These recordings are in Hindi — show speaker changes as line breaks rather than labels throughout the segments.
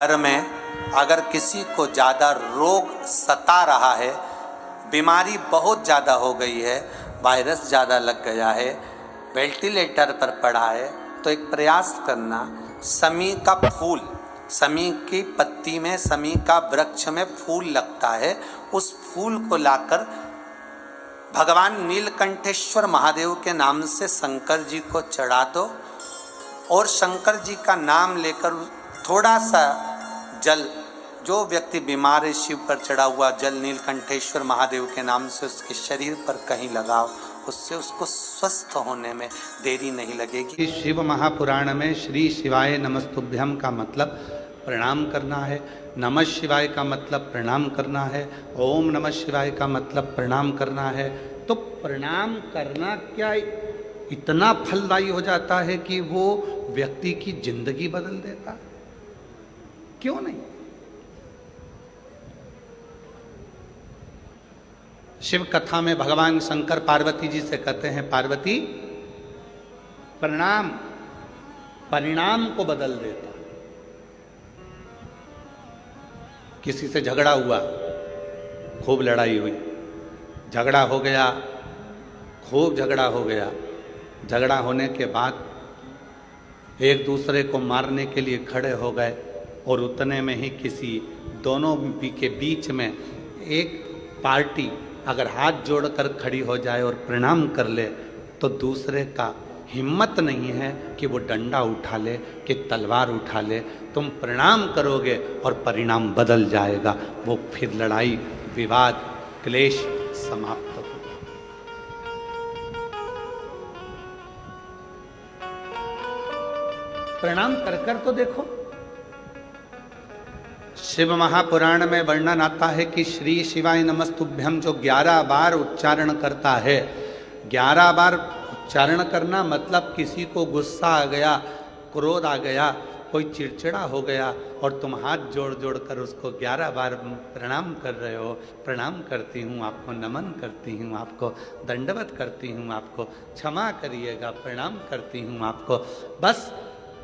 घर में अगर किसी को ज़्यादा रोग सता रहा है, बीमारी बहुत ज़्यादा हो गई है, वायरस ज़्यादा लग गया है, वेंटिलेटर पर पड़ा है, तो एक प्रयास करना, समी का फूल, समी की पत्ती में, समी का वृक्ष में फूल लगता है, उस फूल को लाकर भगवान नीलकंठेश्वर महादेव के नाम से शंकर जी को चढ़ा दो और शंकर जी का नाम लेकर थोड़ा सा जल, जो व्यक्ति बीमार है शिव पर चढ़ा हुआ जल नीलकंठेश्वर महादेव के नाम से उसके शरीर पर कहीं लगाओ, उससे उसको स्वस्थ होने में देरी नहीं लगेगी।
शिव महापुराण में श्री शिवाय नमस्तुभ्यम का मतलब प्रणाम करना है, नमः शिवाय का मतलब प्रणाम करना है, ओम नमः शिवाय का मतलब प्रणाम करना है। तो प्रणाम करना क्या इतना फलदायी हो जाता है कि वो व्यक्ति की जिंदगी बदल देता? क्यों नहीं? शिव कथा में भगवान शंकर पार्वती जी से कहते हैं, पार्वती प्रणाम परिणाम को बदल देता। किसी से झगड़ा हुआ, खूब लड़ाई हुई, झगड़ा हो गया, खूब झगड़ा हो गया, झगड़ा होने के बाद एक दूसरे को मारने के लिए खड़े हो गए और उतने में ही किसी दोनों के बीच में एक पार्टी अगर हाथ जोड़कर खड़ी हो जाए और प्रणाम कर ले, तो दूसरे का हिम्मत नहीं है कि वो डंडा उठा ले, कि तलवार उठा ले। तुम प्रणाम करोगे और परिणाम बदल जाएगा, वो फिर लड़ाई विवाद क्लेश समाप्त हो। प्रणाम कर कर तो देखो। शिव महापुराण में वर्णन आता है कि श्री शिवाय नमस्तुभ्यम जो 11 बार उच्चारण करता है, 11 बार उच्चारण करना मतलब किसी को गुस्सा आ गया, क्रोध आ गया, कोई चिड़चिड़ा हो गया और तुम हाथ जोड़ जोड़ कर उसको 11 बार प्रणाम कर रहे हो, प्रणाम करती हूँ आपको, नमन करती हूँ आपको, दंडवत करती हूँ आपको, क्षमा करिएगा, प्रणाम करती हूँ आपको। बस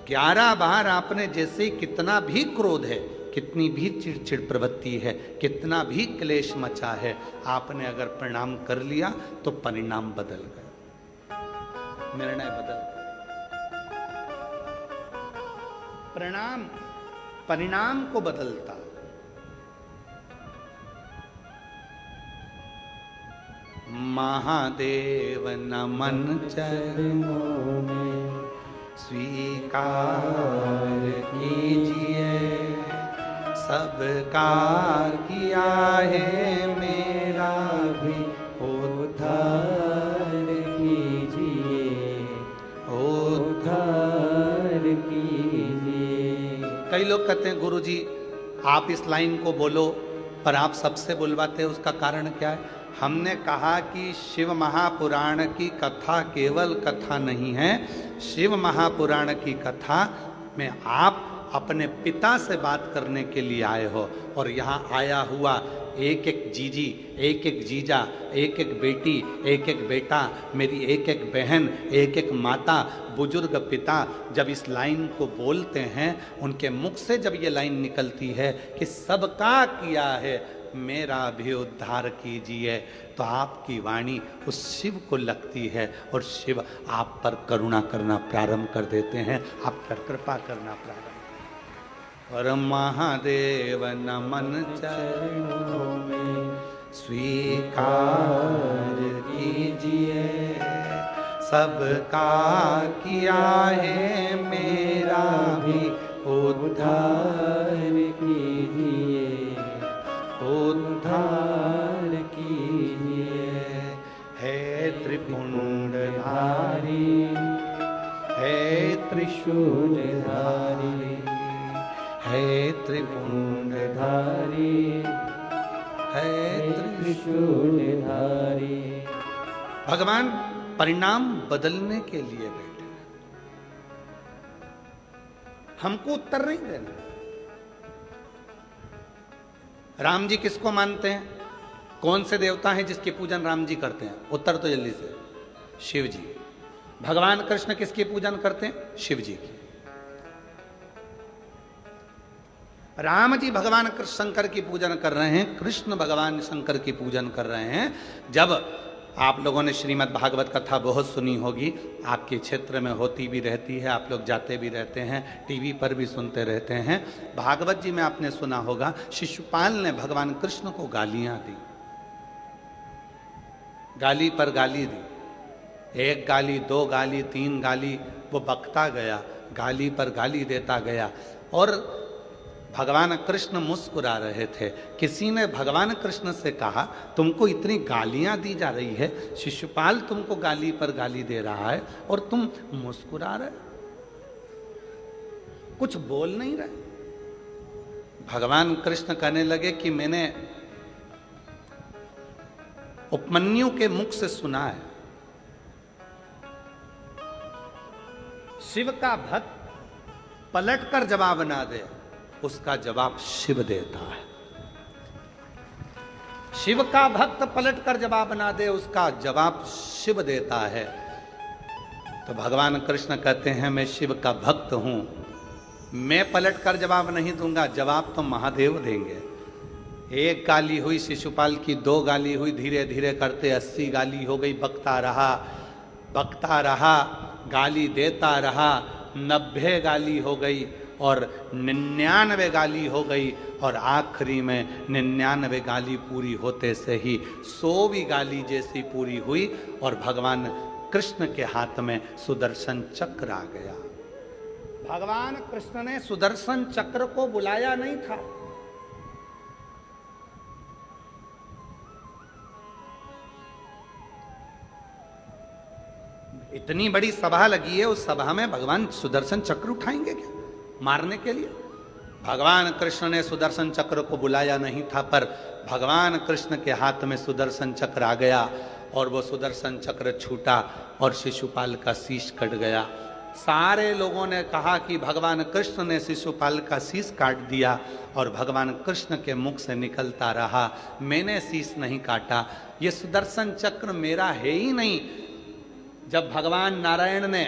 11 बार आपने जैसे कितना भी क्रोध है, कितनी भी चिड़चिड़ प्रवृत्ति है, कितना भी क्लेश मचा है, आपने अगर प्रणाम कर लिया तो परिणाम बदल गया, निर्णय बदल गया। प्रणाम परिणाम को बदलता। महादेव नमन चरणों में स्वीकार कीजिए, सबका किया है मेरा भी उद्धार कीजिए, उद्धार कीजिए। कई लोग कहते हैं गुरुजी आप इस लाइन को बोलो, पर आप सबसे बुलवाते हैं, उसका कारण क्या है? हमने कहा कि शिव महापुराण की कथा केवल कथा नहीं है, शिव महापुराण की कथा में आप अपने पिता से बात करने के लिए आए हो, और यहाँ आया हुआ एक एक जीजी, एक एक जीजा, एक एक बेटी, एक एक बेटा, मेरी एक एक बहन, एक एक माता, बुजुर्ग पिता जब इस लाइन को बोलते हैं, उनके मुख से जब ये लाइन निकलती है कि सबका किया है मेरा भी उद्धार कीजिए, तो आपकी वाणी उस शिव को लगती है और शिव आप पर करुणा करना प्रारंभ कर देते हैं, आप पर कृपा करना प्रारंभ। और महादेव नमन चरणों में स्वीकार कीजिए, सबका किया है मेरा भी उद्धार कीजिए, उद्धार कीजिए। है त्रिपुंडधारी, है त्रिशूलधारी, है त्रिपुंडधारी, है त्रिशूलधारी। भगवान परिणाम बदलने के लिए बैठे, हमको उत्तर नहीं देना। राम जी किसको मानते हैं? कौन से देवता हैं जिसकी पूजन राम जी करते हैं? उत्तर तो जल्दी से, शिव जी। भगवान कृष्ण किसकी पूजन करते हैं? शिव जी की। राम जी भगवान कृष्ण शंकर की पूजन कर रहे हैं, कृष्ण भगवान शंकर की पूजन कर रहे हैं। जब आप लोगों ने श्रीमद् भागवत कथा बहुत सुनी होगी, आपके क्षेत्र में होती भी रहती है, आप लोग जाते भी रहते हैं, टीवी पर भी सुनते रहते हैं। भागवत जी में आपने सुना होगा, शिशुपाल ने भगवान कृष्ण को गालियां दी, गाली पर गाली दी, एक गाली, दो गाली, तीन गाली, वो बकता गया, गाली पर गाली देता गया। और भगवान कृष्ण मुस्कुरा रहे थे। किसी ने भगवान कृष्ण से कहा, तुमको इतनी गालियां दी जा रही है, शिशुपाल तुमको गाली पर गाली दे रहा है और तुम मुस्कुरा रहे, कुछ बोल नहीं रहे। भगवान कृष्ण कहने लगे कि मैंने उपमन्यु के मुख से सुना है, शिव का भक्त पलटकर जवाब ना दे, उसका जवाब शिव देता है। शिव का भक्त पलटकर जवाब ना दे, उसका जवाब शिव देता है। तो भगवान कृष्ण कहते हैं, मैं शिव का भक्त हूं, मैं पलटकर जवाब नहीं दूंगा, जवाब तो महादेव देंगे। एक गाली हुई शिशुपाल की, दो गाली हुई, धीरे धीरे करते 80 गाली हो गई। बकता रहा, बकता रहा, गाली देता रहा, 90 गाली हो गई और 99 गाली हो गई। और आखिरी में 99 गाली पूरी होते से ही 100वीं गाली जैसी पूरी हुई और भगवान कृष्ण के हाथ में सुदर्शन चक्र आ गया। भगवान कृष्ण ने सुदर्शन चक्र को बुलाया नहीं था, इतनी बड़ी सभा लगी है, उस सभा में भगवान सुदर्शन चक्र उठाएंगे क्या मारने के लिए? भगवान कृष्ण ने सुदर्शन चक्र को बुलाया नहीं था, पर भगवान कृष्ण के हाथ में सुदर्शन चक्र आ गया और वो सुदर्शन चक्र छूटा और शिशुपाल का शीश कट गया। सारे लोगों ने कहा कि भगवान कृष्ण ने शिशुपाल का शीश काट दिया और भगवान कृष्ण के मुख से निकलता रहा, मैंने शीश नहीं काटा, ये सुदर्शन चक्र मेरा है ही नहीं। जब भगवान नारायण ने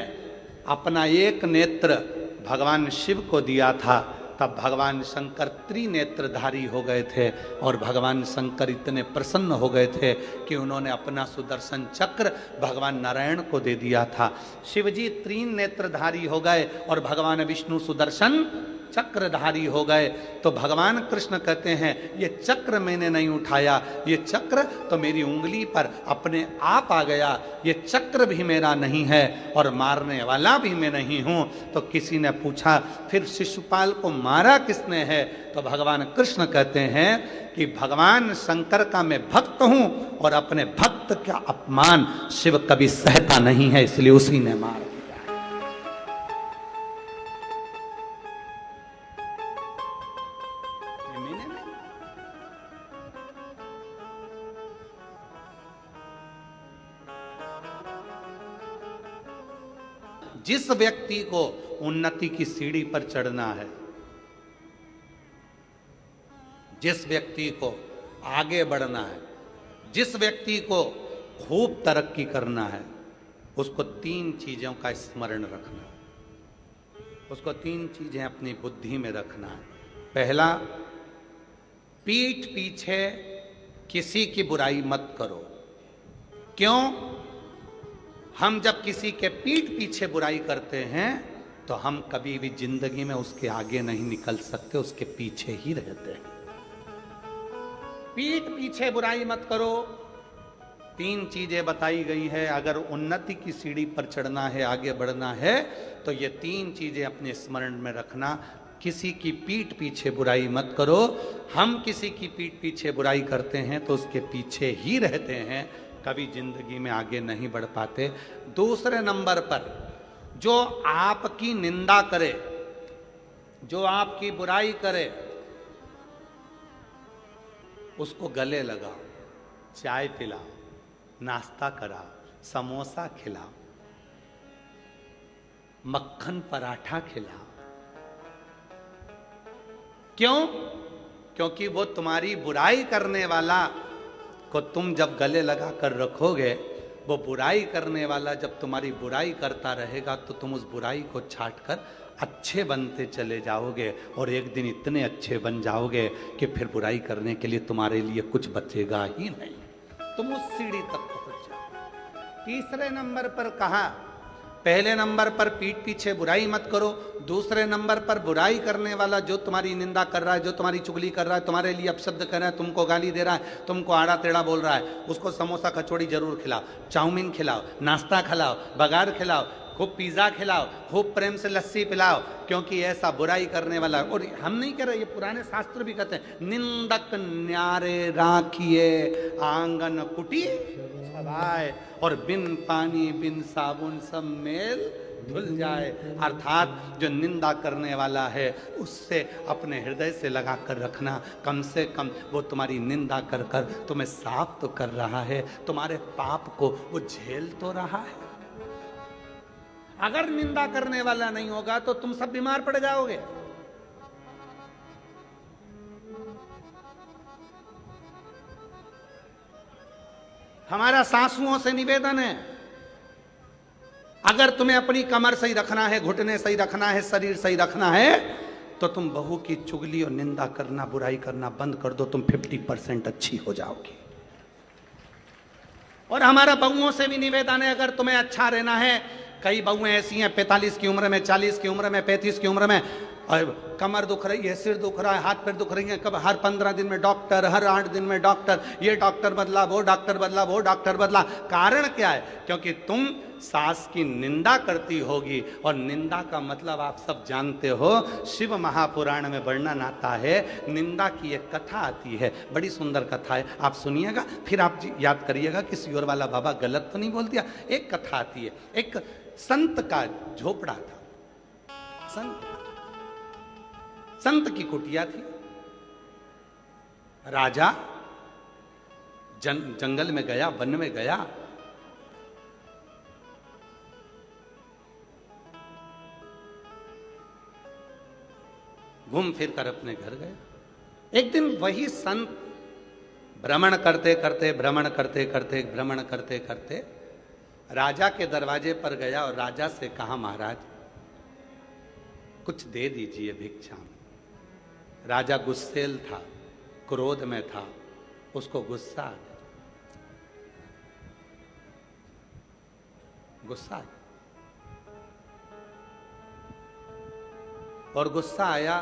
अपना एक नेत्र भगवान शिव को दिया था, तब भगवान शंकर त्रिनेत्रधारी हो गए थे और भगवान शंकर इतने प्रसन्न हो गए थे कि उन्होंने अपना सुदर्शन चक्र भगवान नारायण को दे दिया था। शिवजी त्रिनेत्रधारी हो गए और भगवान विष्णु सुदर्शन चक्रधारी हो गए। तो भगवान कृष्ण कहते हैं, ये चक्र मैंने नहीं उठाया, ये चक्र तो मेरी उंगली पर अपने आप आ गया, ये चक्र भी मेरा नहीं है और मारने वाला भी मैं नहीं हूं। तो किसी ने पूछा, फिर शिशुपाल को मारा किसने है? तो भगवान कृष्ण कहते हैं कि भगवान शंकर का मैं भक्त हूं और अपने भक्त का अपमान शिव कभी सहता नहीं है, इसलिए उसी ने मारा। जिस व्यक्ति को उन्नति की सीढ़ी पर चढ़ना है, जिस व्यक्ति को आगे बढ़ना है, जिस व्यक्ति को खूब तरक्की करना है, उसको 3 चीजों का स्मरण रखना है, उसको 3 चीजें अपनी बुद्धि में रखना है। पहला, पीठ पीछे किसी की बुराई मत करो। क्यों? हम जब किसी के पीठ पीछे बुराई करते हैं तो हम कभी भी जिंदगी में उसके आगे नहीं निकल सकते, उसके पीछे ही रहते हैं। पीठ पीछे बुराई मत करो। 3 चीजें बताई गई है, अगर उन्नति की सीढ़ी पर चढ़ना है, आगे बढ़ना है, तो ये 3 चीजें अपने स्मरण में रखना। किसी की पीठ पीछे बुराई मत करो। हम किसी की पीठ पीछे बुराई करते हैं तो उसके पीछे ही रहते हैं, कभी जिंदगी में आगे नहीं बढ़ पाते। दूसरे नंबर पर, जो आपकी निंदा करे, जो आपकी बुराई करे, उसको गले लगाओ, चाय पिलाओ, नाश्ता कराओ, समोसा खिलाओ, मक्खन पराठा खिलाओ। क्यों? क्योंकि वो तुम्हारी बुराई करने वाला को तुम जब गले लगा कर रखोगे, वो बुराई करने वाला जब तुम्हारी बुराई करता रहेगा तो तुम उस बुराई को छाट कर अच्छे बनते चले जाओगे, और एक दिन इतने अच्छे बन जाओगे कि फिर बुराई करने के लिए तुम्हारे लिए कुछ बचेगा ही नहीं, तुम उस सीढ़ी तक पहुंच जाओ। तीसरे नंबर पर कहा, पहले नंबर पर पीठ पीछे बुराई मत करो, दूसरे नंबर पर बुराई करने वाला जो तुम्हारी निंदा कर रहा है, जो तुम्हारी चुगली कर रहा है, तुम्हारे लिए अपशब्द कर रहा है, तुमको गाली दे रहा है, तुमको आड़ा टेढ़ा बोल रहा है, उसको समोसा कचौड़ी जरूर खिलाओ, चाउमीन खिलाओ, नाश्ता खिलाओ, बघार खिलाओ, खूब पिज़्ज़ा खिलाओ, खूब प्रेम से लस्सी पिलाओ, क्योंकि ऐसा बुराई करने वाला। और हम नहीं कह रहे, ये पुराने शास्त्र भी कहते हैं, निंदक न्यारे राखिए आंगन कुटी छवाए, और बिन पानी बिन साबुन सब मेल धुल जाए। अर्थात जो निंदा करने वाला है उससे अपने हृदय से लगा कर रखना, कम से कम वो तुम्हारी निंदा कर कर तुम्हें साफ तो कर रहा है, तुम्हारे पाप को वो झेल तो रहा है। अगर निंदा करने वाला नहीं होगा तो तुम सब बीमार पड़ जाओगे। हमारा सासुओं से निवेदन है, अगर तुम्हें अपनी कमर सही रखना है, घुटने सही रखना है, शरीर सही रखना है, तो तुम बहू की चुगली और निंदा करना, बुराई करना बंद कर दो, तुम 50% अच्छी हो जाओगी। और हमारा बहुओं से भी निवेदन है, अगर तुम्हें अच्छा रहना है, कई बहुएं ऐसी हैं 45 की उम्र में, 40 की उम्र में, 35 की उम्र में, और कमर दुख रही है, सिर दुख रहा है, हाथ पैर दुख रही है, कब हर 15 दिन में डॉक्टर, हर 8 दिन में डॉक्टर, ये डॉक्टर बदला, वो डॉक्टर बदला, वो डॉक्टर बदला। कारण क्या है? क्योंकि तुम सास की निंदा करती होगी, और निंदा का मतलब आप सब जानते हो, शिव महापुराण में वर्णन आता है, निंदा की एक कथा आती है, बड़ी सुंदर कथा है, आप सुनिएगा, फिर आप याद करिएगा कि सियोर वाला बाबा गलत तो नहीं बोल दिया। एक कथा आती है, एक संत का झोपड़ा था, संत की कुटिया थी। राजा जंगल में गया, वन में गया, घूम फिर कर अपने घर गया। एक दिन वही संत भ्रमण करते करते राजा के दरवाजे पर गया और राजा से कहा, महाराज कुछ दे दीजिए भिक्षा में। राजा गुस्सेल था, क्रोध में था, उसको गुस्सा आ गया, और गुस्सा आया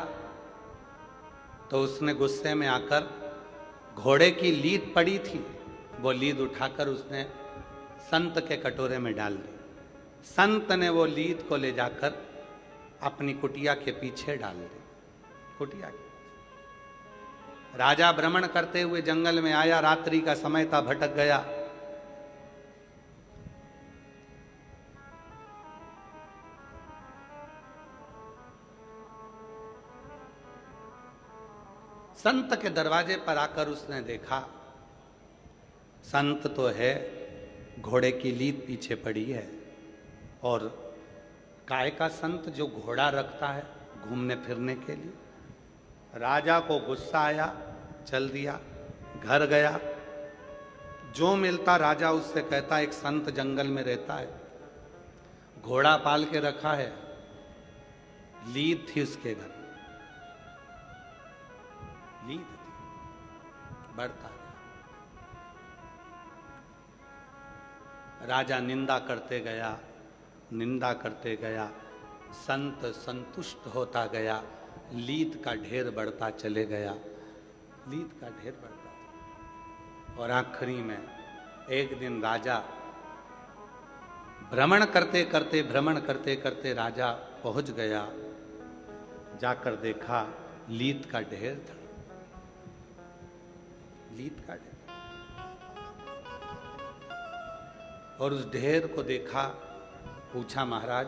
तो उसने गुस्से में आकर, घोड़े की लीद पड़ी थी, वो लीद उठाकर उसने संत के कटोरे में डाल दी। संत ने वो लीद को ले जाकर अपनी कुटिया के पीछे डाल दी। कुटिया के राजा भ्रमण करते हुए जंगल में आया, रात्रि का समय था, भटक गया। संत के दरवाजे पर आकर उसने देखा, संत तो है, घोड़े की लीद पीछे पड़ी है, और काय का संत जो घोड़ा रखता है घूमने फिरने के लिए। राजा को गुस्सा आया, चल दिया, घर गया, जो मिलता राजा उससे कहता, एक संत जंगल में रहता है, घोड़ा पाल के रखा है, लीद थी उसके घर, लीद थी, बढ़ता गया। राजा निंदा करते गया, निंदा करते गया, संत संतुष्ट होता गया, लीद का ढेर बढ़ता चले गया, लीद का ढेर बढ़ता चला। और आखिरी में एक दिन राजा भ्रमण करते करते राजा पहुंच गया, जाकर देखा लीद का ढेर था, लीद का ढेर। और उस ढेर को देखा, पूछा, महाराज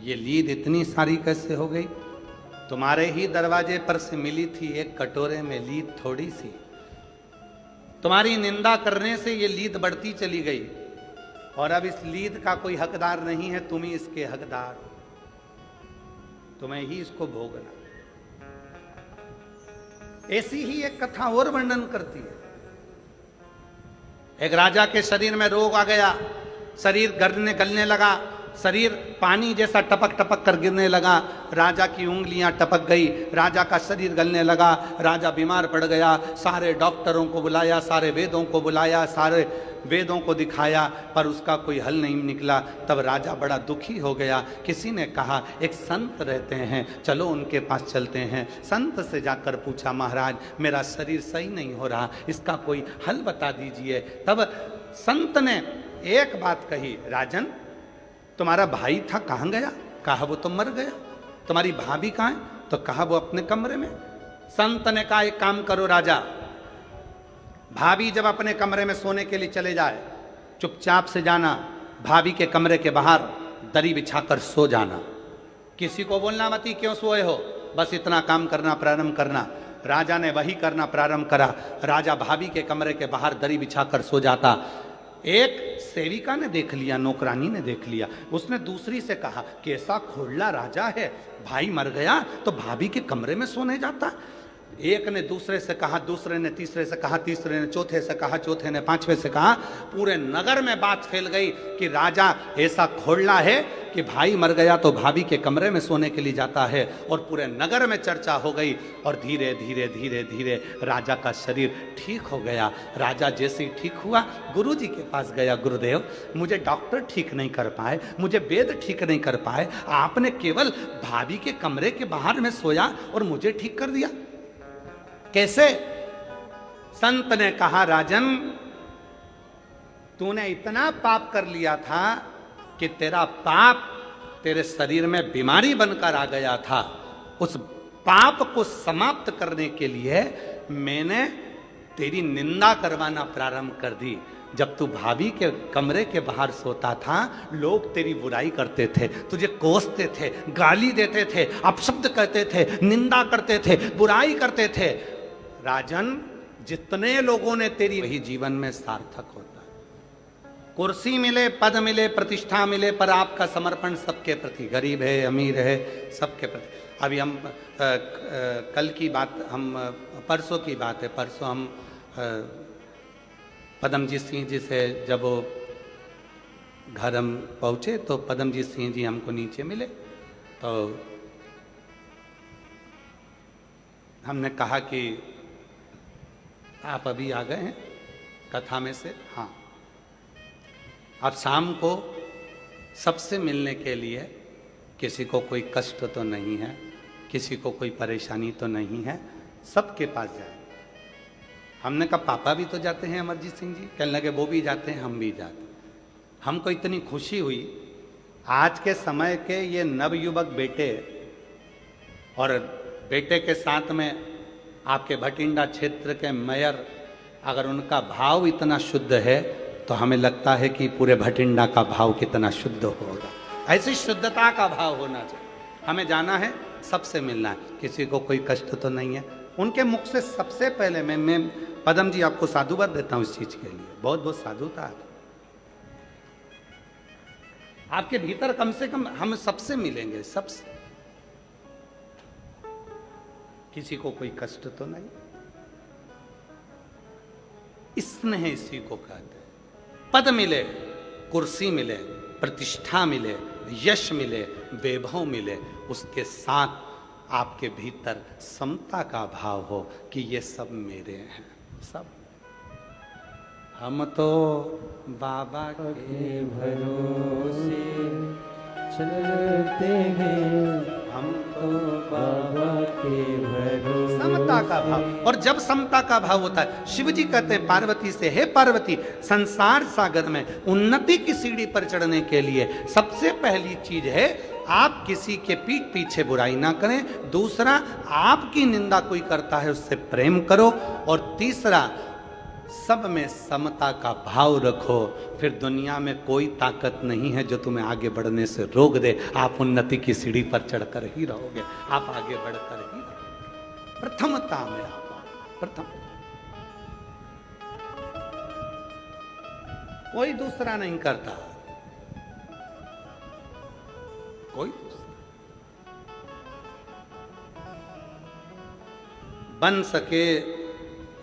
ये लीद इतनी सारी कैसे हो गई? तुम्हारे ही दरवाजे पर से मिली थी, एक कटोरे में लीद थोड़ी सी, तुम्हारी निंदा करने से ये लीद बढ़ती चली गई, और अब इस लीद का कोई हकदार नहीं है, तुम ही इसके हकदार हो, तुम्हें ही इसको भोगना। ऐसी ही एक कथा और वर्णन करती है। एक राजा के शरीर में रोग आ गया, शरीर गलने लगा, शरीर पानी जैसा टपक टपक कर गिरने लगा, राजा की उंगलियां टपक गई, राजा का शरीर गलने लगा, राजा बीमार पड़ गया। सारे डॉक्टरों को बुलाया, सारे वेदों को बुलाया, सारे वेदों को दिखाया, पर उसका कोई हल नहीं निकला। तब राजा बड़ा दुखी हो गया। किसी ने कहा एक संत रहते हैं, चलो उनके पास चलते हैं। संत से जाकर पूछा, महाराज मेरा शरीर सही नहीं हो रहा, इसका कोई हल बता दीजिए। तब संत ने एक बात कही, राजन तुम्हारा भाई था कहाँ गया? कहा वो तो मर गया। तुम्हारी भाभी कहाँ है? तो कहा वो अपने कमरे में। संत ने कहा एक काम करो राजा, भाभी जब अपने कमरे में सोने के लिए चले जाए, चुपचाप से जाना, भाभी के कमरे के बाहर दरी बिछाकर सो जाना, किसी को बोलना मत ही क्यों सोए हो, बस इतना काम करना प्रारंभ करना। राजा ने वही करना प्रारंभ करा। राजा भाभी के कमरे के बाहर दरी बिछाकर सो जाता। एक सेविका ने देख लिया, नौकरानी ने देख लिया, उसने दूसरी से कहा कैसा खोड़ला राजा है, भाई मर गया तो भाभी के कमरे में सोने जाता। एक ने दूसरे से कहा, दूसरे ने तीसरे से कहा, तीसरे ने चौथे से कहा, चौथे ने पांचवे से कहा। पूरे नगर में बात फैल गई कि राजा ऐसा खोड़ला है कि भाई मर गया तो भाभी के कमरे में सोने के लिए जाता है। और पूरे नगर में चर्चा हो गई और धीरे धीरे धीरे धीरे राजा का शरीर ठीक हो गया। राजा जैसे ही ठीक हुआ, गुरुजी के पास गया, गुरुदेव मुझे डॉक्टर ठीक नहीं कर पाए, मुझे वेद ठीक नहीं कर पाए, आपने केवल भाभी के कमरे के बाहर में सोया और मुझे ठीक कर दिया, कैसे? संत ने कहा, राजन तूने इतना पाप कर लिया था कि तेरा पाप तेरे शरीर में बीमारी बनकर आ गया था। उस पाप को समाप्त करने के लिए मैंने तेरी निंदा करवाना प्रारंभ कर दी। जब तू भाभी के कमरे के बाहर सोता था, लोग तेरी बुराई करते थे, तुझे कोसते थे, गाली देते थे, अपशब्द कहते थे, निंदा करते थे, बुराई करते थे। राजन जितने लोगों ने तेरी, वही जीवन में सार्थक होता है। कुर्सी मिले, पद मिले, प्रतिष्ठा मिले, पर आपका समर्पण सबके प्रति, गरीब है अमीर है सबके प्रति। अभी हम कल की बात, हम परसों की बात है, परसों हम पदमजीत सिंह जी से जब वो घर हम पहुँचे तो पदमजीत सिंह जी हमको नीचे मिले। तो हमने कहा कि आप अभी आ गए हैं कथा में से? हाँ। अब शाम को सबसे मिलने के लिए, किसी को कोई कष्ट तो नहीं है, किसी को कोई परेशानी तो नहीं है, सबके पास जाए। हमने कहा पापा भी तो जाते हैं अमरजीत सिंह जी? कहने लगे वो भी जाते हैं, हम भी जाते। हमको इतनी खुशी हुई, आज के समय के ये नवयुवक बेटे, और बेटे के साथ में आपके भटिंडा क्षेत्र के मेयर, अगर उनका भाव इतना शुद्ध है तो हमें लगता है कि पूरे भटिंडा का भाव कितना शुद्ध होगा। ऐसी शुद्धता का भाव होना चाहिए। हमें जाना है, सबसे मिलना है, किसी को कोई कष्ट तो नहीं है। उनके मुख से सबसे पहले मैं पदम जी आपको साधुवाद देता हूँ इस चीज के लिए, बहुत बहुत साधुता है आपके भीतर। कम से कम हम सबसे मिलेंगे, सबसे, किसी को कोई कष्ट तो नहीं। स्नेह इसी को कहते हैं। पद मिले, कुर्सी मिले, प्रतिष्ठा मिले, यश मिले, वैभव मिले, उसके साथ आपके भीतर समता का भाव हो कि ये सब मेरे हैं, सब। हम तो बाबा के भरोसे चलते हैं, हम तो बाबा के भरोसे। समता का भाव, और जब समता का भाव होता है, शिव जी कहते हैं पार्वती से, हे पार्वती, संसार सागर में उन्नति की सीढ़ी पर चढ़ने के लिए सबसे पहली चीज है आप किसी के पीठ पीछे बुराई ना करें। दूसरा, आपकी निंदा कोई करता है उससे प्रेम करो। और तीसरा, सब में समता का भाव रखो। फिर दुनिया में कोई ताकत नहीं है जो तुम्हें आगे बढ़ने से रोक दे। आप उन्नति की सीढ़ी पर चढ़कर ही रहोगे, आप आगे बढ़कर ही रहोगे। प्रथमता में आप, प्रथम, कोई दूसरा नहीं करता, कोई दूसरा। बन सके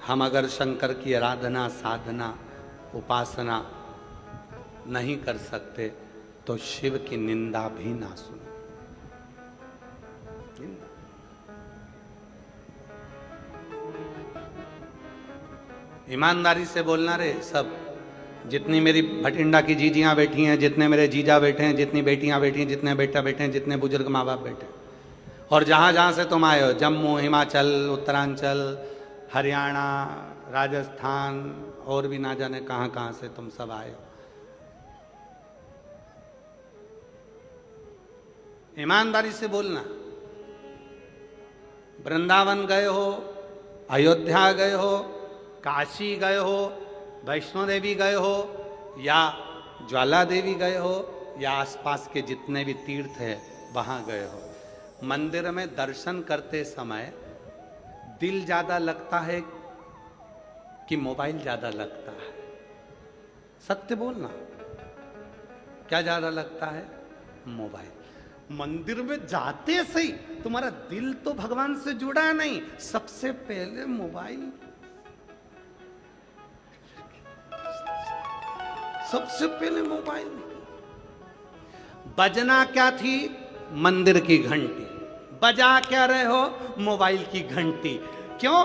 हम अगर शंकर की आराधना साधना उपासना नहीं कर सकते तो शिव की निंदा भी ना सुनो। ईमानदारी से बोलना रे सब, जितनी मेरी भटिंडा की जीजियां बैठी हैं, जितने मेरे जीजा बैठे हैं, जितनी बेटियां बैठी हैं, जितने बेटा बैठे हैं, जितने बुजुर्ग माँ बाप बैठे हैं, और जहां जहां से तुम आए हो, जम्मू, हिमाचल, उत्तरांचल, हरियाणा, राजस्थान और भी ना जाने कहां कहां से तुम सब आए हो, ईमानदारी से बोलना। वृंदावन गए हो, अयोध्या गए हो, काशी गए हो, वैष्णो देवी गए हो, या ज्वाला देवी गए हो, या आसपास के जितने भी तीर्थ है वहां गए हो, मंदिर में दर्शन करते समय दिल ज्यादा लगता है कि मोबाइल ज्यादा लगता है? सत्य बोलना, क्या ज्यादा लगता है? मोबाइल। मंदिर में जाते सही तुम्हारा दिल तो भगवान से जुड़ा नहीं, सबसे पहले मोबाइल, सबसे पहले मोबाइल। बजना क्या थी? मंदिर की घंटी। बजा क्या रहे हो? मोबाइल की घंटी। क्यों?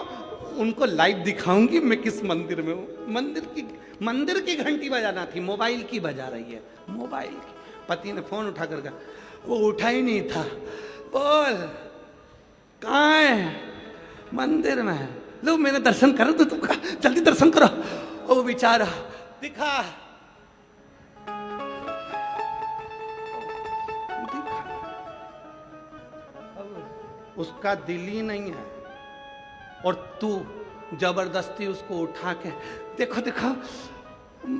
उनको लाइव दिखाऊंगी मैं किस मंदिर में हूं। मंदिर की घंटी बजाना थी, मोबाइल की बजा रही है। मोबाइल की। पति ने फोन उठा कर कहा, वो उठा ही नहीं था। बोल कहाँ है? मंदिर में है। लो मैंने दर्शन करो तो तुमका, जल्दी दर्शन करो। ओ बेचारा दिखा, उसका दिल ही नहीं है, और तू जबरदस्ती उसको उठा के, देखो देखो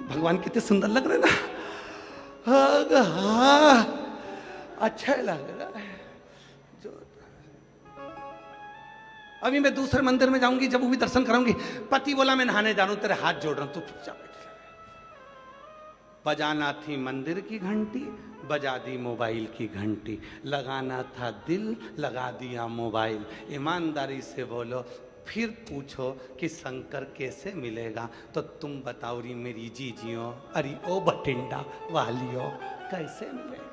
भगवान कितने सुंदर लग रहे ना, हाँ अच्छा लग रहा है। जो अभी मैं दूसरे मंदिर में जाऊंगी, जब वो भी दर्शन कराऊंगी। पति बोला मैं नहाने जा रहा हूं, तेरे हाथ जोड़ रहा हूं, तू चुपचाप बैठ। बजाना थी मंदिर की घंटी, बजा दी मोबाइल की घंटी। लगाना था दिल, लगा दिया मोबाइल। ईमानदारी से बोलो, फिर पूछो कि शंकर कैसे मिलेगा, तो तुम बताओ री मेरी जीजियों, अरे ओ बठिंडा वालियों, कैसे मिलेगा?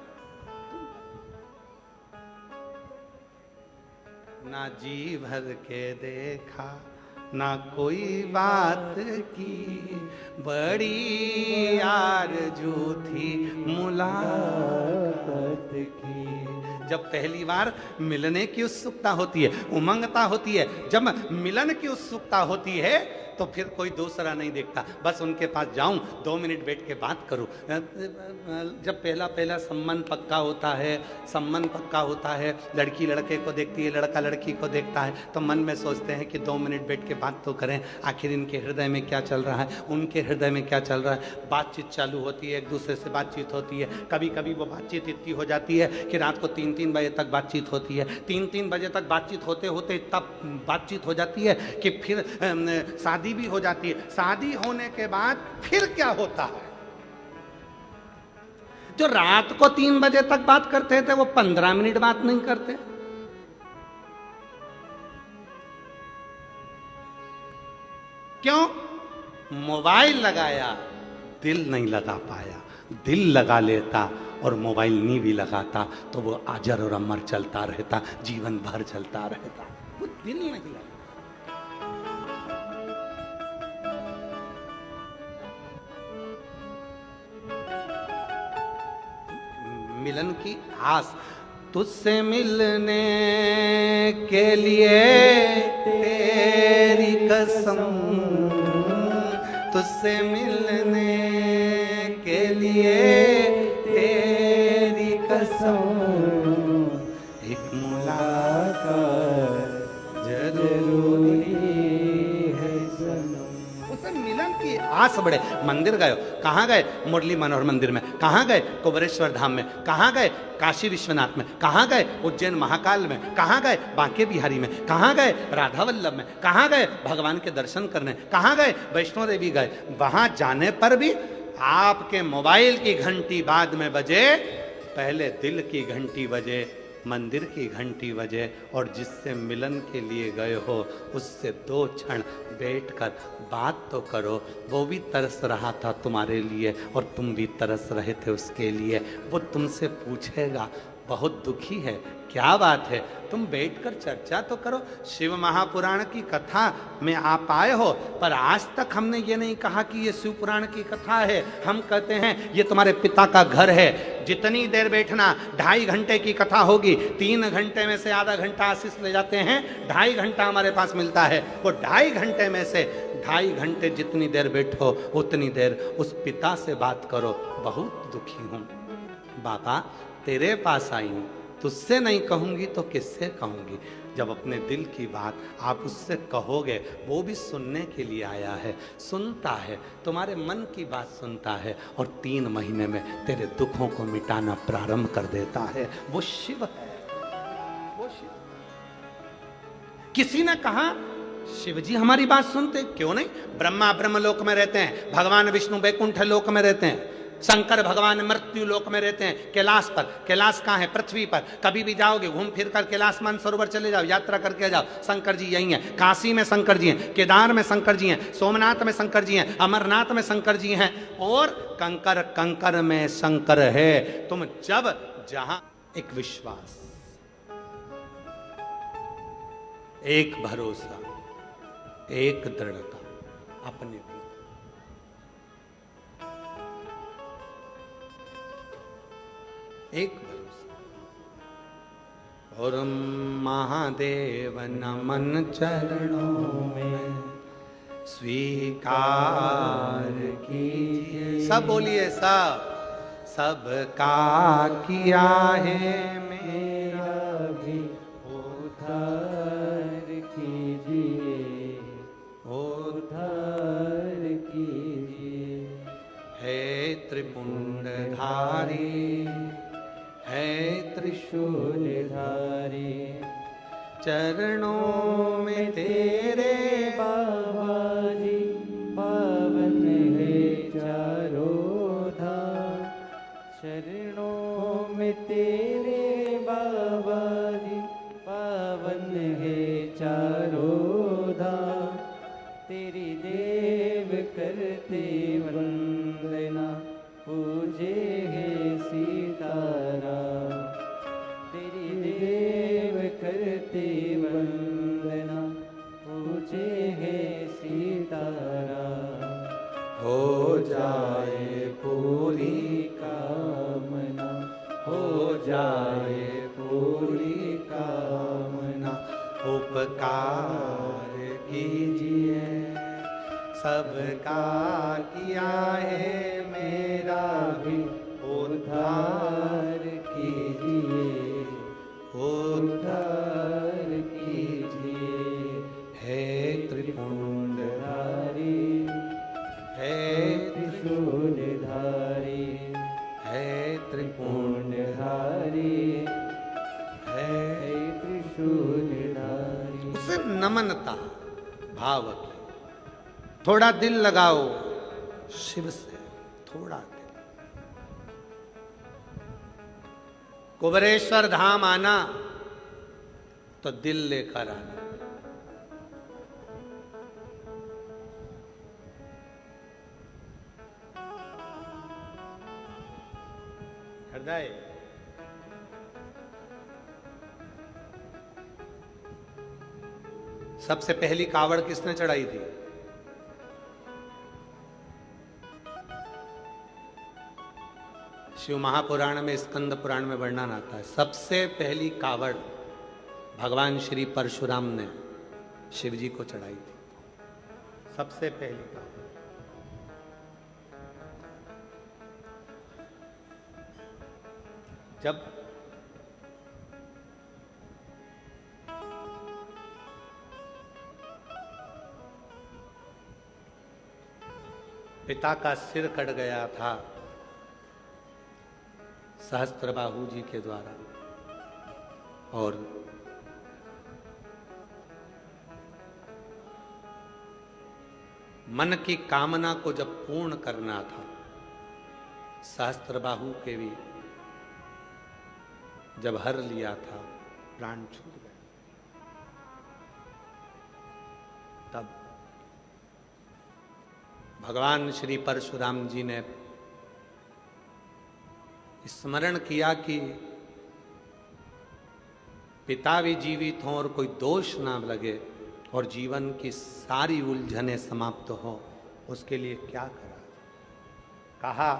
ना जी भर के देखा, ना कोई बात की, बड़ी आरज़ू थी मुलाकात की। जब पहली बार मिलने की उत्सुकता होती है, उमंगता होती है, जब मिलन की उत्सुकता होती है, तो फिर कोई दूसरा नहीं देखता। बस उनके पास जाऊं, 2 मिनट बैठ के बात करूं। जब पहला संबंध पक्का होता है, लड़की लड़के को देखती है, लड़का लड़की को देखता है, तो मन में सोचते हैं कि 2 मिनट बैठ के बात तो करें, आखिर इनके हृदय में क्या चल रहा है, उनके हृदय में क्या चल रहा है। बातचीत चालू होती है, एक दूसरे से बातचीत होती है। कभी कभी वो बातचीत इतनी हो जाती है कि रात को 3-3 बजे तक बातचीत होती है। 3-3 बजे तक बातचीत होते होते तब बातचीत हो जाती है कि फिर शादी भी हो जाती है। शादी होने के बाद फिर क्या होता है? जो रात को 3 बजे तक बात करते थे, वो 15 मिनट बात नहीं करते। क्यों? मोबाइल लगाया, दिल नहीं लगा पाया। दिल लगा लेता और मोबाइल नहीं भी लगाता तो वो अजर और अमर चलता रहता, जीवन भर चलता रहता। वो दिल नहीं लगा। मिलन की आस, तुझसे मिलने के लिए तेरी कसम, तुझसे मिलने के लिए तेरी कसम, एक मुलाकात जरूरी है सनम। उससे मिलन की आस बढ़े। मंदिर गए, कहाँ गए? मुरली मनोहर मंदिर में। कहाँ गए? कुबरेश्वर धाम में। कहाँ गए? काशी विश्वनाथ में। कहाँ गए? उज्जैन महाकाल में। कहाँ गए? बांके बिहारी में। कहाँ गए? राधा वल्लभ में। कहाँ गए? भगवान के दर्शन करने। कहाँ गए? वैष्णो देवी गए। वहां जाने पर भी आपके मोबाइल की घंटी बाद में बजे, पहले दिल की घंटी बजे, मंदिर की घंटी बजे और जिससे मिलन के लिए गए हो उससे 2 क्षण बैठकर बात तो करो। वो भी तरस रहा था तुम्हारे लिए और तुम भी तरस रहे थे उसके लिए। वो तुमसे पूछेगा बहुत दुखी है, क्या बात है, तुम बैठकर चर्चा तो करो। शिव महापुराण की कथा में आप आए हो, पर आज तक हमने ये नहीं कहा कि ये शिव पुराण की कथा है। हम कहते हैं ये तुम्हारे पिता का घर है, जितनी देर बैठना, 2.5 घंटे की कथा होगी, 3 घंटे में से आधा घंटा आशीष ले जाते हैं, 2.5 घंटा हमारे पास मिलता है। वो 2.5 घंटे में से 2.5 घंटे जितनी देर बैठो उतनी देर उस पिता से बात करो। बहुत दुखी हूँ बाबा, तेरे पास आई हूँ, तुझसे नहीं कहूँगी तो किससे कहूँगी। जब अपने दिल की बात आप उससे कहोगे, वो भी सुनने के लिए आया है, सुनता है, तुम्हारे मन की बात सुनता है और 3 महीने में तेरे दुखों को मिटाना प्रारंभ कर देता है। वो शिव है, वो शिव। किसी ने कहा शिव जी हमारी बात सुनते, क्यों नहीं? ब्रह्मा ब्रह्मलोक में रहते हैं, भगवान विष्णु वैकुंठ लोक में रहते हैं, शंकर भगवान मृत्यु लोक में रहते हैं, कैलाश पर। कैलाश कहाँ है? पृथ्वी पर। कभी भी जाओगे घूम फिर कर कैलाश मानसरोवर चले जाओ, यात्रा करके जाओ, शंकर जी यही हैं। काशी में शंकर जी हैं, केदार में शंकर जी हैं, सोमनाथ में शंकर जी हैं, अमरनाथ में शंकर जी हैं, और कंकर कंकर में शंकर है। तुम जब जहां एक विश्वास, एक भरोसा, एक दृढ़ता अपने भी, एक भरोसा। और महादेव नमन चरणों में स्वीकार कीजिए। सब बोलिए, सबका किया है मेरा भी उद्धार कीजिए, उद्धार कीजिए। है त्रिपुंडधारी, है त्रिशूलधारी, चरणों में तेरे बाबा जी पावन है चारों धाम। चरणों में तेरे बाबा जी पावन है चारों धाम। तेरी देव करते वंदना, पूजे है सीताराम। तेरी देव करते वंदना, पूजे है सीताराम। हो जाए पूरी कामना, हो जाए पूरी कामना। उपकार कीजिए, सबका किया है मेरा भी उद्धार कीजिए, उद्धार कीजिए। है त्रिपुंडधारी, है त्रिशूलधारी, है त्रिपुंडधारी, है त्रिशूलधारी। उसे नमनता भाव की, थोड़ा दिल लगाओ शिव से, थोड़ा दिल। कुबेरेश्वर धाम आना तो दिल लेकर आना। हृदय सबसे पहली कावड़ किसने चढ़ाई थी? शिव महापुराण में, स्कंद पुराण में वर्णन आता है, सबसे पहली कावड़ भगवान श्री परशुराम ने शिव जी को चढ़ाई थी। सबसे पहली कावड़। जब पिता का सिर कट गया था सहस्त्रबाहु जी के द्वारा, और मन की कामना को जब पूर्ण करना था, सहस्त्रबाहु के भी जब हर लिया था प्राण छूट गए। तब भगवान श्री परशुराम जी ने स्मरण किया कि पिता भी जीवित हों और कोई दोष ना लगे और जीवन की सारी उलझनें समाप्त हो, उसके लिए क्या करा। कहा,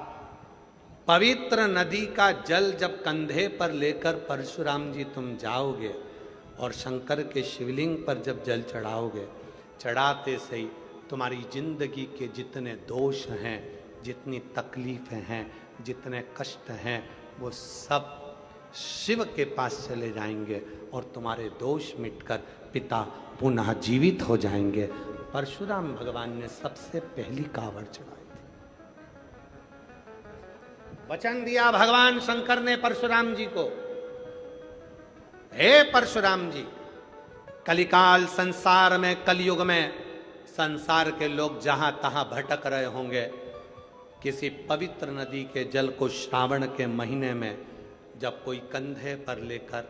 पवित्र नदी का जल जब कंधे पर लेकर परशुराम जी तुम जाओगे और शंकर के शिवलिंग पर जब जल चढ़ाओगे, चढ़ाते से ही तुम्हारी जिंदगी के जितने दोष हैं, जितनी तकलीफें हैं, जितने कष्ट हैं, वो सब शिव के पास चले जाएंगे और तुम्हारे दोष मिटकर पिता पुनः जीवित हो जाएंगे। परशुराम भगवान ने सबसे पहली कावड़ चढ़ाई थी। वचन दिया भगवान शंकर ने परशुराम जी को, हे परशुराम जी, कलिकाल संसार में, कलयुग में संसार के लोग जहां तहां भटक रहे होंगे, किसी पवित्र नदी के जल को श्रावण के महीने में जब कोई कंधे पर लेकर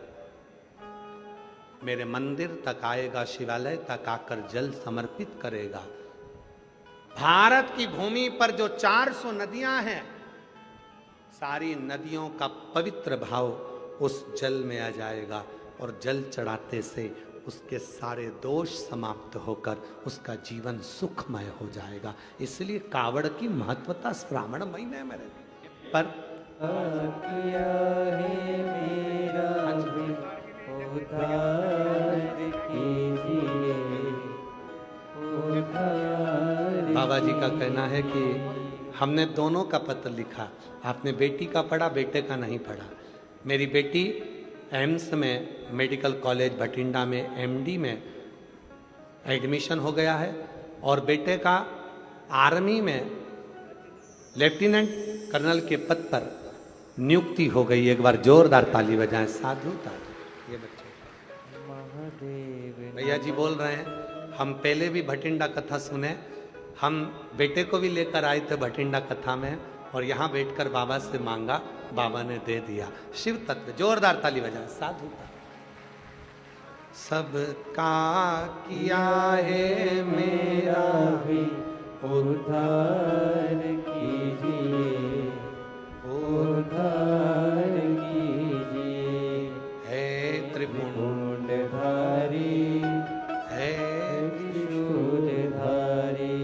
मेरे मंदिर तक आएगा, शिवालय तक आकर जल समर्पित करेगा, भारत की भूमि पर जो 400 नदियां हैं, सारी नदियों का पवित्र भाव उस जल में आ जाएगा और जल चढ़ाते से उसके सारे दोष समाप्त होकर उसका जीवन सुखमय हो जाएगा। इसलिए कावड़ की महत्वता श्रावण महीने में रहती। पर
किया है मेरा उद्धार कीजिए, उद्धार।
बाबा जी का कहना है कि हमने दोनों का पत्र लिखा, आपने बेटी का पढ़ा, बेटे का नहीं पढ़ा। मेरी बेटी एम्स में, मेडिकल कॉलेज भटिंडा में एमडी में एडमिशन हो गया है और बेटे का आर्मी में लेफ्टिनेंट कर्नल के पद पर नियुक्ति हो गई। एक बार जोरदार ताली बजाएं। साधुता ये बच्चे भैया जी बोल रहे हैं, हम पहले भी भटिंडा कथा सुने, हम बेटे को भी लेकर आए थे भटिंडा कथा में और यहाँ बैठकर बाबा से मांगा, बाबा ने दे दिया। शिव तत्व, जोरदार ताली बजाएं। साधुता। सबका किया है मेरा भी
उद्धार कीजिए, उद्धार कीजिए।
है
त्रिपुंडधारी,
है
त्रिशूलधारी।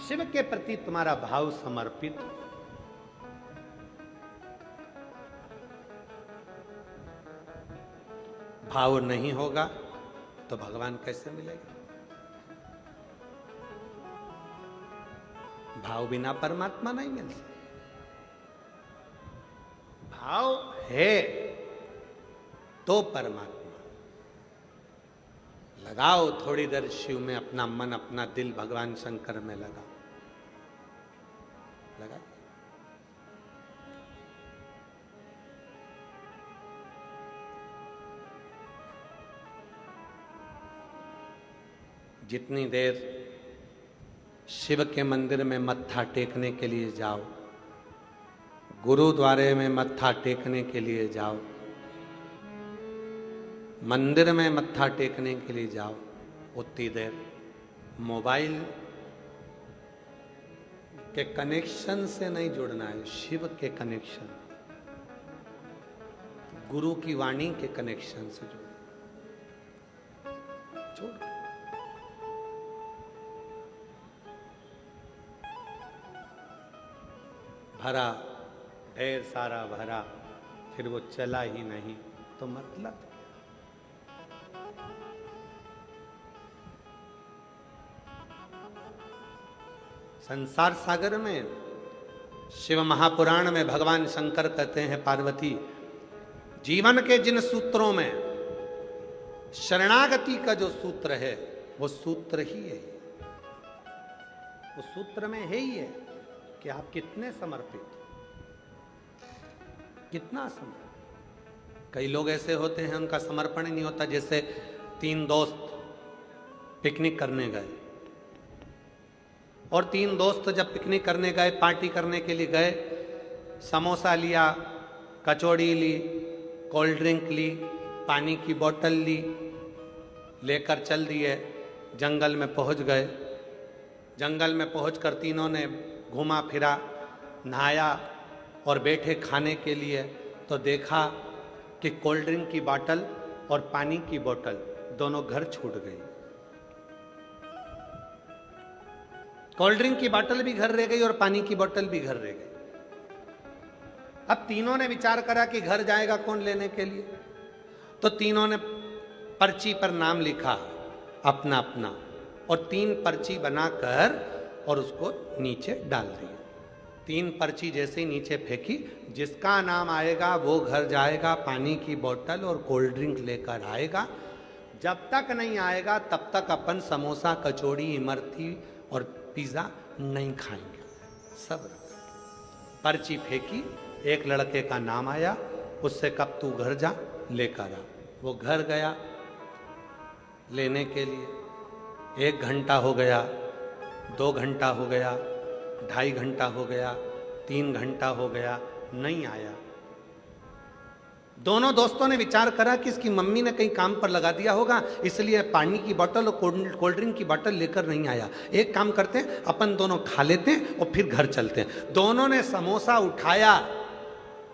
शिव के प्रति तुम्हारा भाव समर्पित, भाव नहीं होगा तो भगवान कैसे मिलेगा। भाव बिना परमात्मा नहीं मिल सकता। भाव है तो परमात्मा। लगाओ थोड़ी देर शिव में अपना मन, अपना दिल भगवान शंकर में लगा। जितनी देर शिव के मंदिर में मत्था टेकने के लिए जाओ, गुरुद्वारे में मत्था टेकने के लिए जाओ, मंदिर में मत्था टेकने के लिए जाओ, उतनी देर मोबाइल के कनेक्शन से नहीं जुड़ना है। शिव के कनेक्शन, गुरु की वाणी के कनेक्शन से जुड़ो। भरा, ढेर सारा भरा, फिर वो चला ही नहीं तो मतलब क्या? संसार सागर में शिव महापुराण में भगवान शंकर कहते हैं, पार्वती जीवन के जिन सूत्रों में शरणागति का जो सूत्र है वो सूत्र ही है। वो सूत्र में है ही है कि आप कितने समर्पित, कितना समर्पित। कई लोग ऐसे होते हैं उनका समर्पण ही नहीं होता। जैसे 3 दोस्त पिकनिक करने गए और 3 दोस्त जब पिकनिक करने गए, पार्टी करने के लिए गए, समोसा लिया, कचौड़ी ली, कोल्ड ड्रिंक ली, पानी की बोतल ली, लेकर चल दिए। जंगल में पहुंच गए। जंगल में पहुंचकर तीनों ने घूमा फिरा, नहाया और बैठे खाने के लिए। तो देखा कि कोल्ड ड्रिंक की बोतल और पानी की बोतल दोनों घर छूट गई। कोल्ड ड्रिंक की बोतल भी घर रह गई और पानी की बोतल भी घर रह गई। अब तीनों ने विचार करा कि घर जाएगा कौन लेने के लिए। तो तीनों ने पर्ची पर नाम लिखा अपना अपना, और 3 पर्ची बनाकर और उसको नीचे डाल दिया। 3 पर्ची जैसे ही नीचे फेंकी, जिसका नाम आएगा वो घर जाएगा, पानी की बोतल और कोल्ड ड्रिंक लेकर आएगा। जब तक नहीं आएगा तब तक अपन समोसा, कचौड़ी, इमरती और पिज़्ज़ा नहीं खाएंगे। सब रख। पर्ची फेंकी, एक लड़के का नाम आया, उससे कब तू घर जा लेकर आ। वो घर गया लेने के लिए। 1 घंटा हो गया, 2 घंटा हो गया, 2.5 घंटा हो गया, 3 घंटा हो गया, नहीं आया। दोनों दोस्तों ने विचार करा कि इसकी मम्मी ने कहीं काम पर लगा दिया होगा, इसलिए पानी की बोतल और कोल्ड ड्रिंक की बोतल लेकर नहीं आया। एक काम करते हैं, अपन दोनों खा लेते हैं और फिर घर चलते हैं। दोनों ने समोसा उठाया,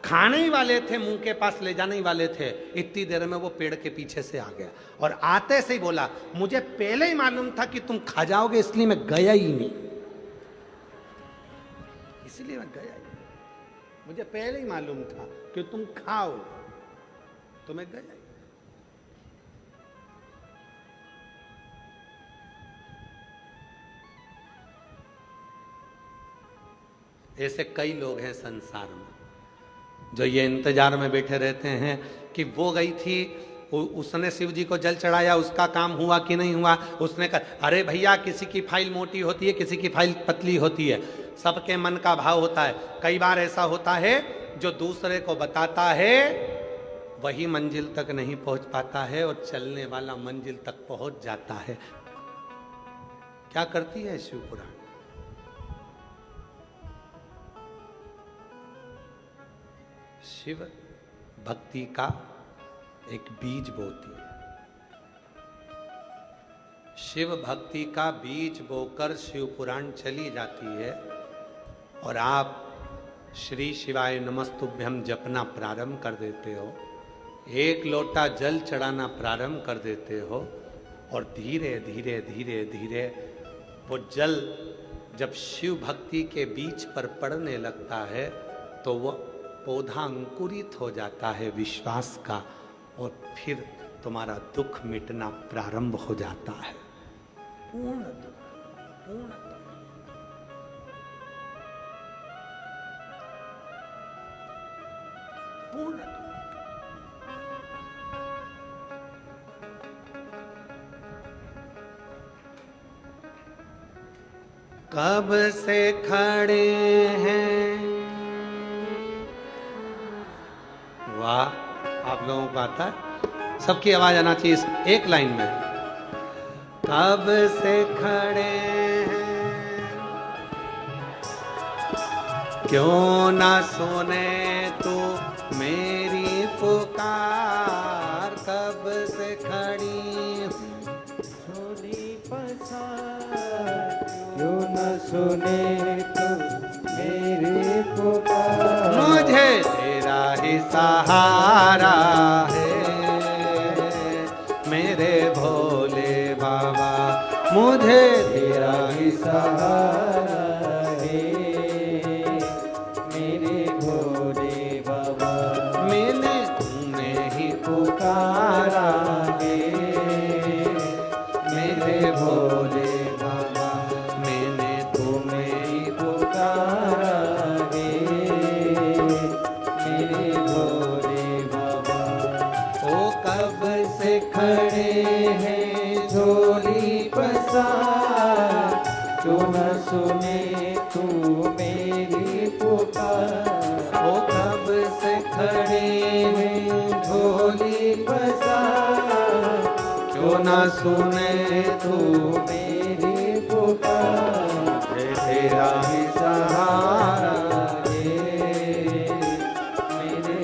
खाने ही वाले थे, मुंह के पास ले जाने ही वाले थे। इतनी देर में वो पेड़ के पीछे से आ गया और आते से ही बोला, मुझे पहले ही मालूम था कि तुम खा जाओगे, इसलिए मैं गया ही नहीं। इसलिए मैं गया ही नहीं। मुझे पहले ही मालूम था कि तुम खाओ, तो मैं गया ही। ऐसे कई लोग हैं संसार में जो ये इंतजार में बैठे रहते हैं कि वो गई थी, उसने शिव जी को जल चढ़ाया, उसका काम हुआ कि नहीं हुआ। उसने कहा, अरे भैया, किसी की फाइल मोटी होती है, किसी की फाइल पतली होती है, सबके मन का भाव होता है। कई बार ऐसा होता है जो दूसरे को बताता है वही मंजिल तक नहीं पहुंच पाता है और चलने वाला मंजिल तक पहुंच जाता है। क्या करती है शिव पुराण? शिव भक्ति का एक बीज बोती है। शिव भक्ति का बीज बोकर शिव पुराण चली जाती है और आप श्री शिवाय नमस्तुभ्यम जपना प्रारंभ कर देते हो, 1 लोटा जल चढ़ाना प्रारंभ कर देते हो और धीरे धीरे धीरे धीरे वो जल जब शिव भक्ति के बीज पर पड़ने लगता है तो वो पौधा अंकुरित हो जाता है विश्वास का, और फिर तुम्हारा दुख मिटना प्रारंभ हो जाता है। पूर्ण दुख, पूर्ण पूर्ण दुख। कब से खड़े हैं, वाह, आप लोगों को आता है? सबकी आवाज आना चाहिए इस एक लाइन में। कब से खड़े हैं, क्यों ना सुने तू मेरी पुकार। कब से खड़ी
झोली पसार, क्यों न सुने तू मेरी पुकार।
मुझे तेरा ही सहारा है मेरे भोले बाबा, मुझे तेरा ही सहारा
है मेरे भोले बाबा।
मैंने तुम्हें ही पुकारा
है
मेरे भोले बाबा,
मैंने तुम्हें ही पुकारा है मेरे भोले बाबा।
ओ कब से
खड़े हैं झोली पसार, क्यों न सुने तू मेरी पुकार।
ओ कब से
खड़े हैं झोली पसार, क्यों न सुने तू मेरी पुकार।
तेरा ही सहारा
है मेरे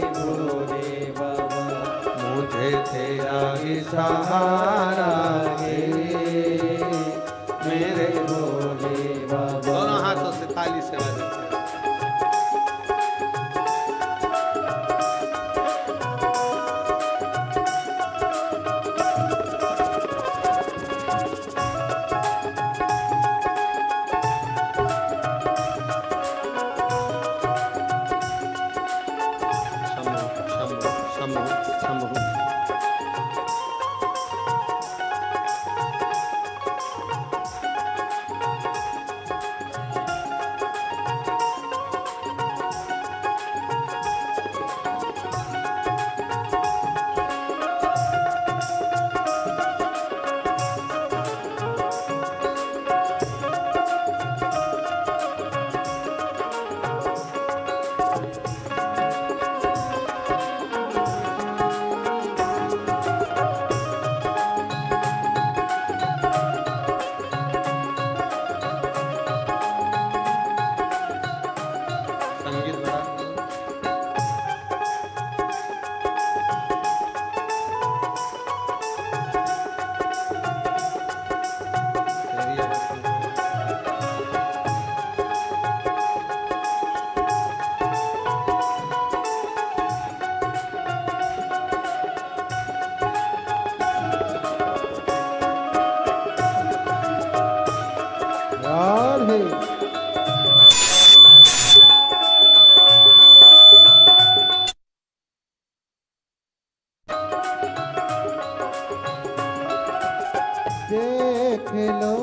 देख लो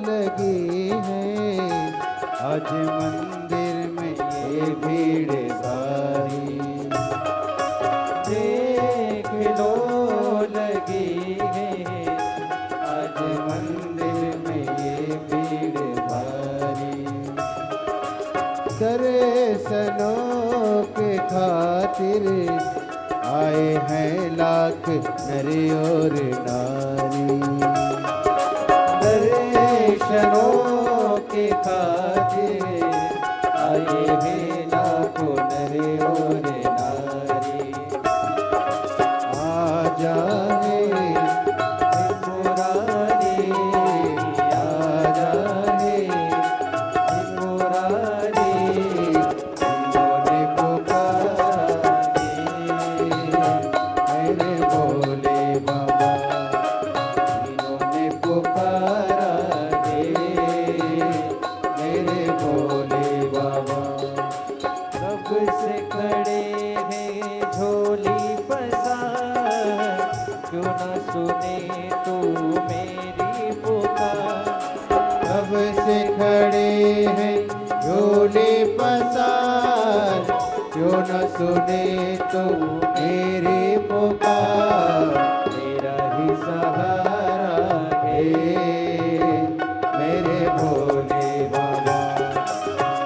लगी है आज मंदिर में ये भीड़ सारी। देख लो लगी है आज मंदिर में ये भीड़ भारी। दर्शनों के खातिर आए हैं लाख नर और नारी। दर्शनों के खातिर आए हैं लाखों नर और नारी। आ जाए मुरारी, आ जाए मुरारी, इन्होंने पुकारे मेरे भोले बाबा, इन्होंने पुकारा रे मेरे भोले बाबा। कब से खड़े हैं झोली पसार, क्यों न सुने तू मेरी पुकार। कब से खड़े हैं झोली पसार, क्यों न सुने तू मेरी पुकार। तेरा ही सहारा है मेरे भोले बाबा,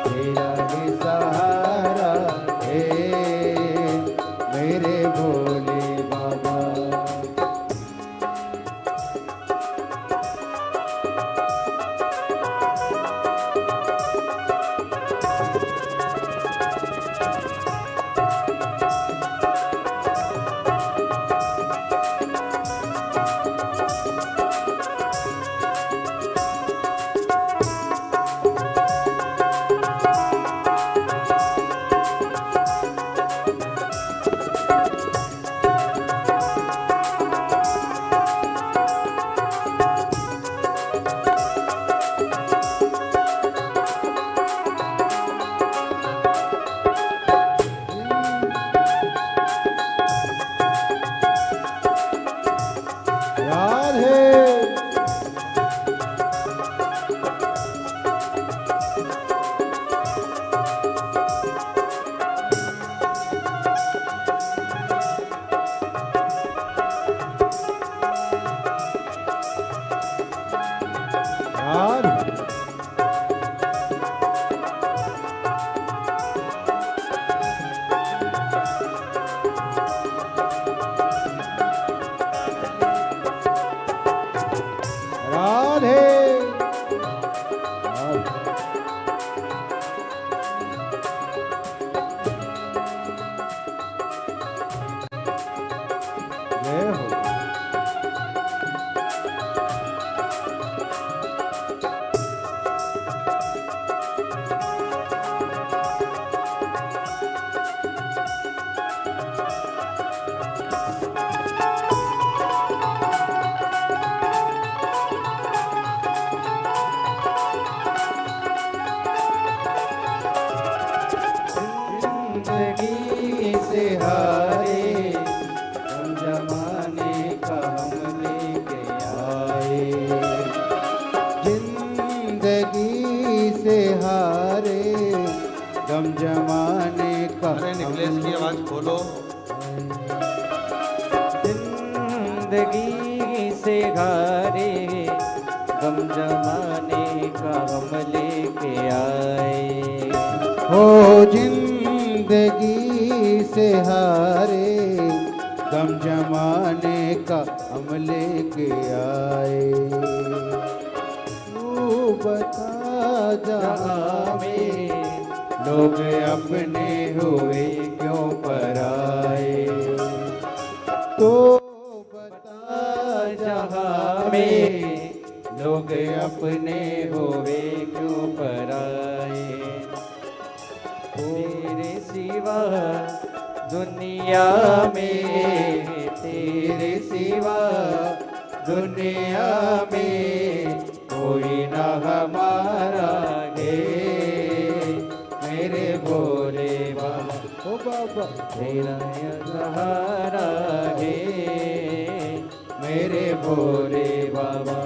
तेरा ही सहारा है मेरे भोले बाबा। जिंदगी से हारे हम जमाने का हम लेके आए। जिंदगी से हारे गम जमाने का।
अरे निकलेश की आवाज खोलो।
जिंदगी से हारे गम जमाने का हम लेके आए। हो जिंदगी से हारे गम जमाने का हम लेके आए। तू बता जहाँ में लोग अपने हुए क्यों पराए। तो बता जहाँ में लोग अपने हुए क्यों पराए। तेरे सिवा दुनिया में, तेरे सिवा दुनिया में कोई ना हमारा है मेरे भोले बाबा। ओ बाबा तेरा सहारा है मेरे भोले बाबा।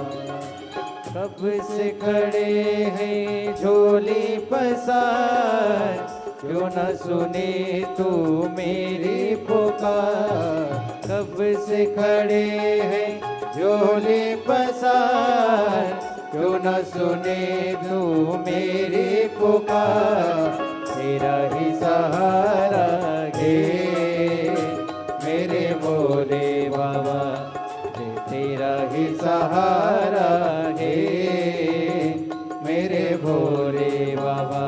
कब से खड़े हैं झोली पसार, क्यों न सुने तू मेरी पुकार। कब से खड़े हैं झोली पसार, क्यों न सुने तू मेरी पुकार। तेरा ही सहारा गे मेरे भोले बाबा, तेरा ही सहारा है मेरे भोले बाबा।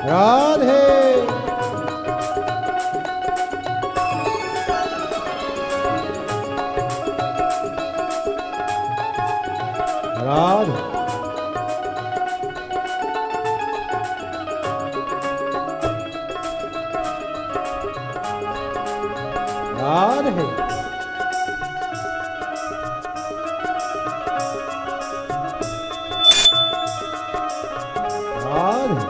राधे राधे राधे राधे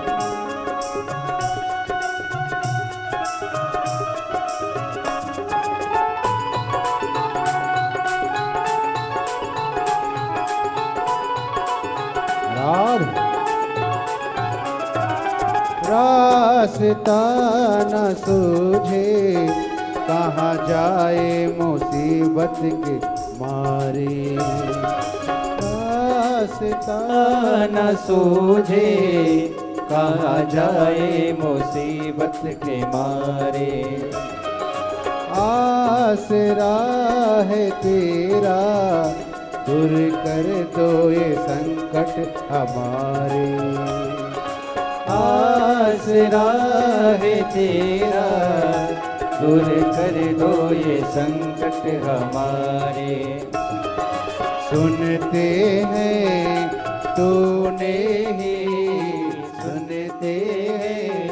रास्ता न सूझे कहाँ जाए मुसीबत के मारे। रास्ता न सूझे कहाँ जाए मुसीबत के मारे। आसरा है तेरा दूर कर दो ये संकट हमारे। आसरा है तेरा दूर कर दो ये संकट हमारे। सुनते हैं तूने ही, सुनते हैं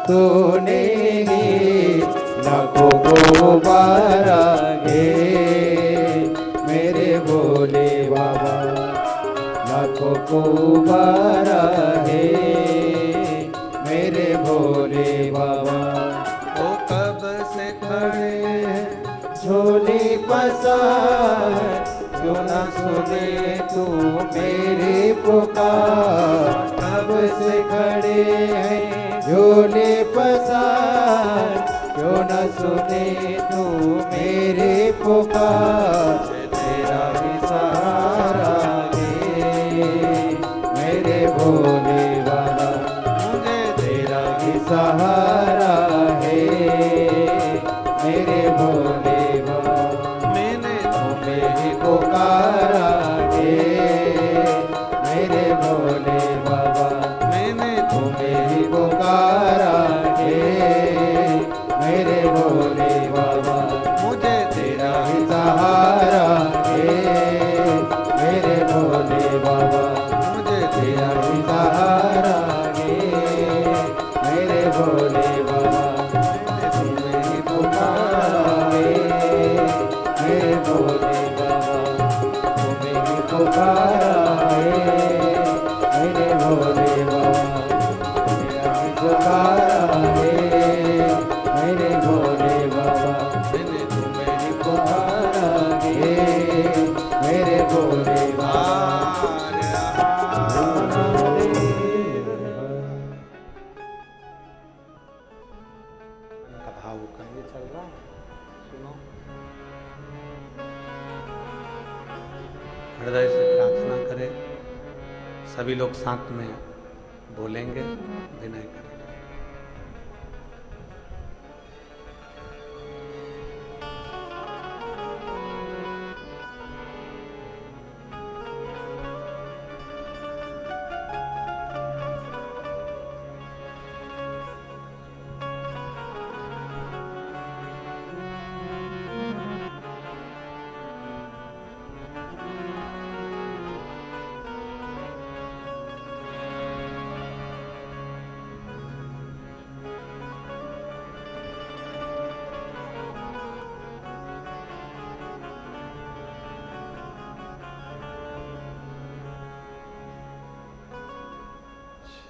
तूने ही, लाखों को बारा गे मेरे भोले बाबा। लाखों को बारा है मेरे भोले बाबा।
वो कब से खड़े हैं
झोली पसार, क्यों न सुने तू मेरी पुकार। कब से खड़े हैं झोली पसार, क्यों न सुने तू मेरी पुकार। तेरा ही सहारा है मेरे भोले बाबा, मुझे तेरा ही सहारा है मेरे भोले बाबा। मैंने तुम्हें ही पुकारा है मेरे भोले बाबा। मैंने तुम्हें ही पुकारा है मेरे भोले बाबा। मुझे तेरा ही सहारा है मेरे भोले बाबा। मुझे तेरा ही सहारा है मेरे भोले बाबा। मैंने तुम्हें ही पुकारा है मेरे भोले बाबा। तुम्हें ही पुकारा है मेरे भोले बाबा। तेरा ही पुकारा है मेरे भोले बाबा। मैंने तुम्हें ही पुकारा है मेरे भोले बाबा।
भाव का ये चल रहा है, सुनो। हृदय से प्रार्थना करें, सभी लोग साथ में बोलेंगे, विनय करेंगे।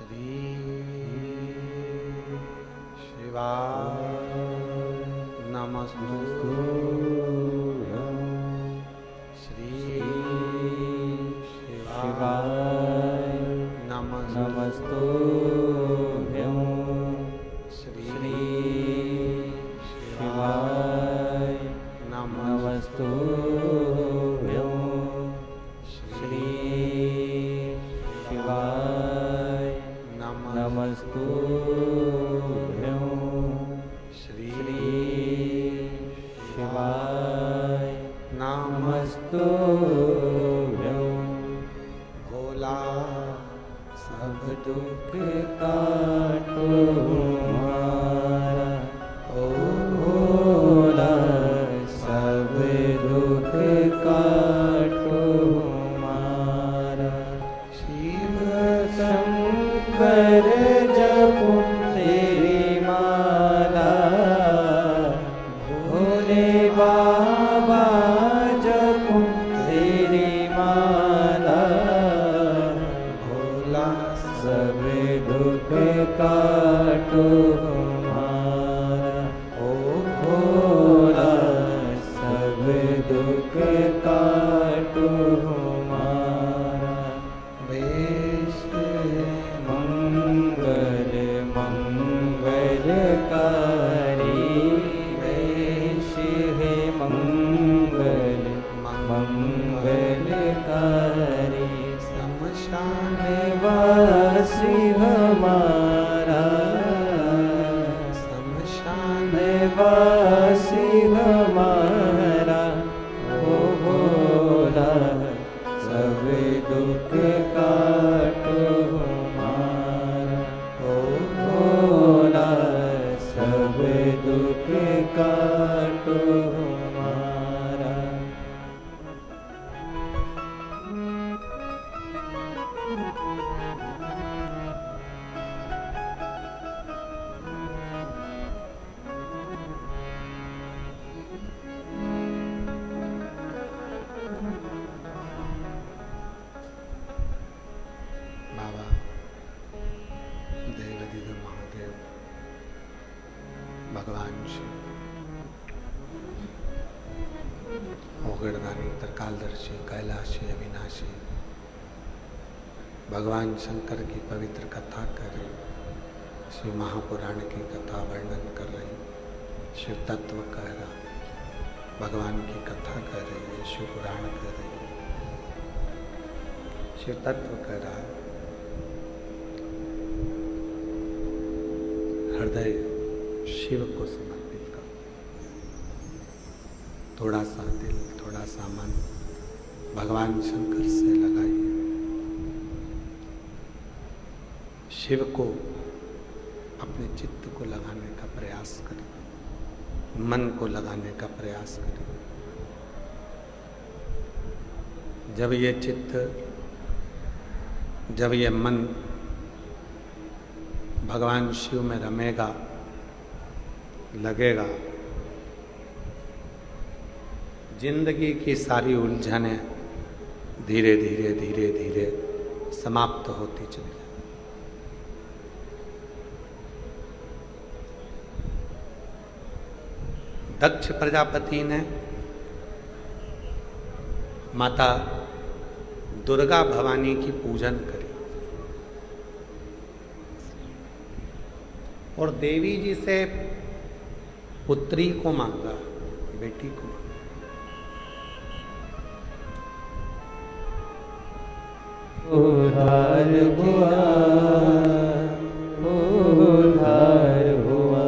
श्री शिवाय नमस्तुभ्यं श्री शिवाय नमस्तुभ्यं श्री शिवाय नमस्तुभ्यं श्री शिवाय नमस्तुभ्यं श्री शिवाय नमस्तुभ्यं भोला सब दुख काटो हमारा ओ भोला सब दुख काटो हमारा शिव शंकर जपो तेरी माला भोले बाबा जपो तेरी माला भोला सब दुख काटो हमारा ओ भोला सब दुख काटो हमारा वेश मंगल मंगलकारी वेश है मंगल मंगलकारी शमशान वासी हमारा शमशान वासी हमारा ओ भोला सब दुख काटो हमारा ओ भोला सब दुख काटो हमारा बाबा देवाधिदेव महादेव भगवान शिव ओगड़दानी त्रिकालदर्शी कैलाशी अविनाशी भगवान शंकर की पवित्र कथा कर रही शिव महापुराण की कथा वर्णन कर रही शिव तत्व कह रहा भगवान की कथा कर रही है शिव पुराण कर रही है शिव तत्व कह रहा है हृदय शिव को समर्पित करो थोड़ा सा दिल थोड़ा सा मन भगवान शंकर से लगाइए शिव को अपने चित्त को लगाने का प्रयास करें मन को लगाने का प्रयास करें जब ये चित्त जब ये मन भगवान शिव में रमेगा लगेगा जिंदगी की सारी उलझनें धीरे धीरे धीरे धीरे समाप्त होती चली जाए दक्ष प्रजापति ने माता दुर्गा भवानी की पूजन करी और देवी जी से पुत्री को मांगा बेटी को मांगा
उधार हुआ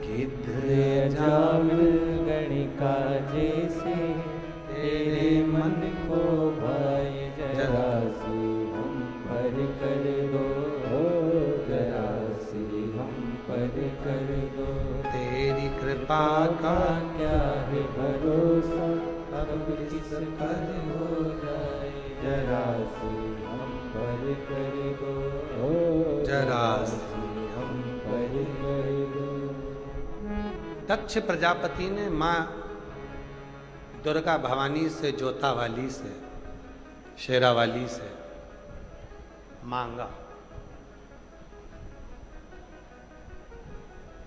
गिद्ध जामिल गणिका जैसे तेरे मन को भाई जरा सी हम पर कर दो जरा सी हम पर कर दो
तेरी कृपा का
क्या है भरोसा अब किस पर हो जाए जरा सी हम पर कर दो
जरा
सी हम पर कर दो।
दक्ष प्रजापति ने माँ दुर्गा भवानी से जोता वाली से शेरा वाली से मांगा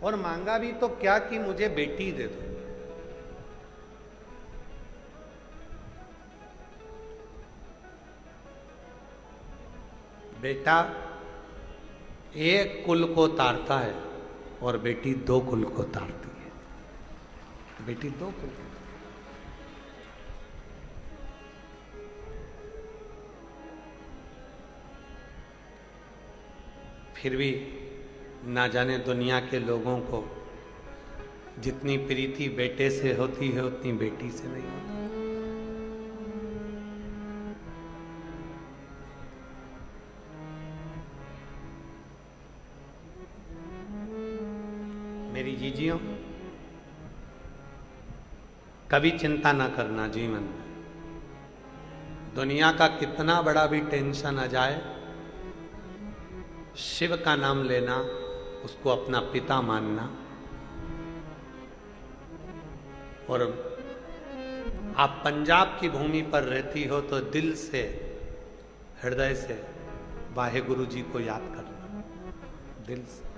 और मांगा भी तो क्या कि मुझे बेटी दे दो। बेटा एक कुल को तारता है और बेटी 2 कुल को तारती है। बेटी 2 कुल को। फिर भी ना जाने दुनिया के लोगों को जितनी प्रीति बेटे से होती है उतनी बेटी से नहीं होती। मेरी जीजियों, कभी चिंता ना करना जीवन में। दुनिया का कितना बड़ा भी टेंशन आ जाए, शिव का नाम लेना, उसको अपना पिता मानना, और आप पंजाब की भूमि पर रहती हो तो दिल से, हृदय से वाहे गुरु जी को याद करना, दिल से।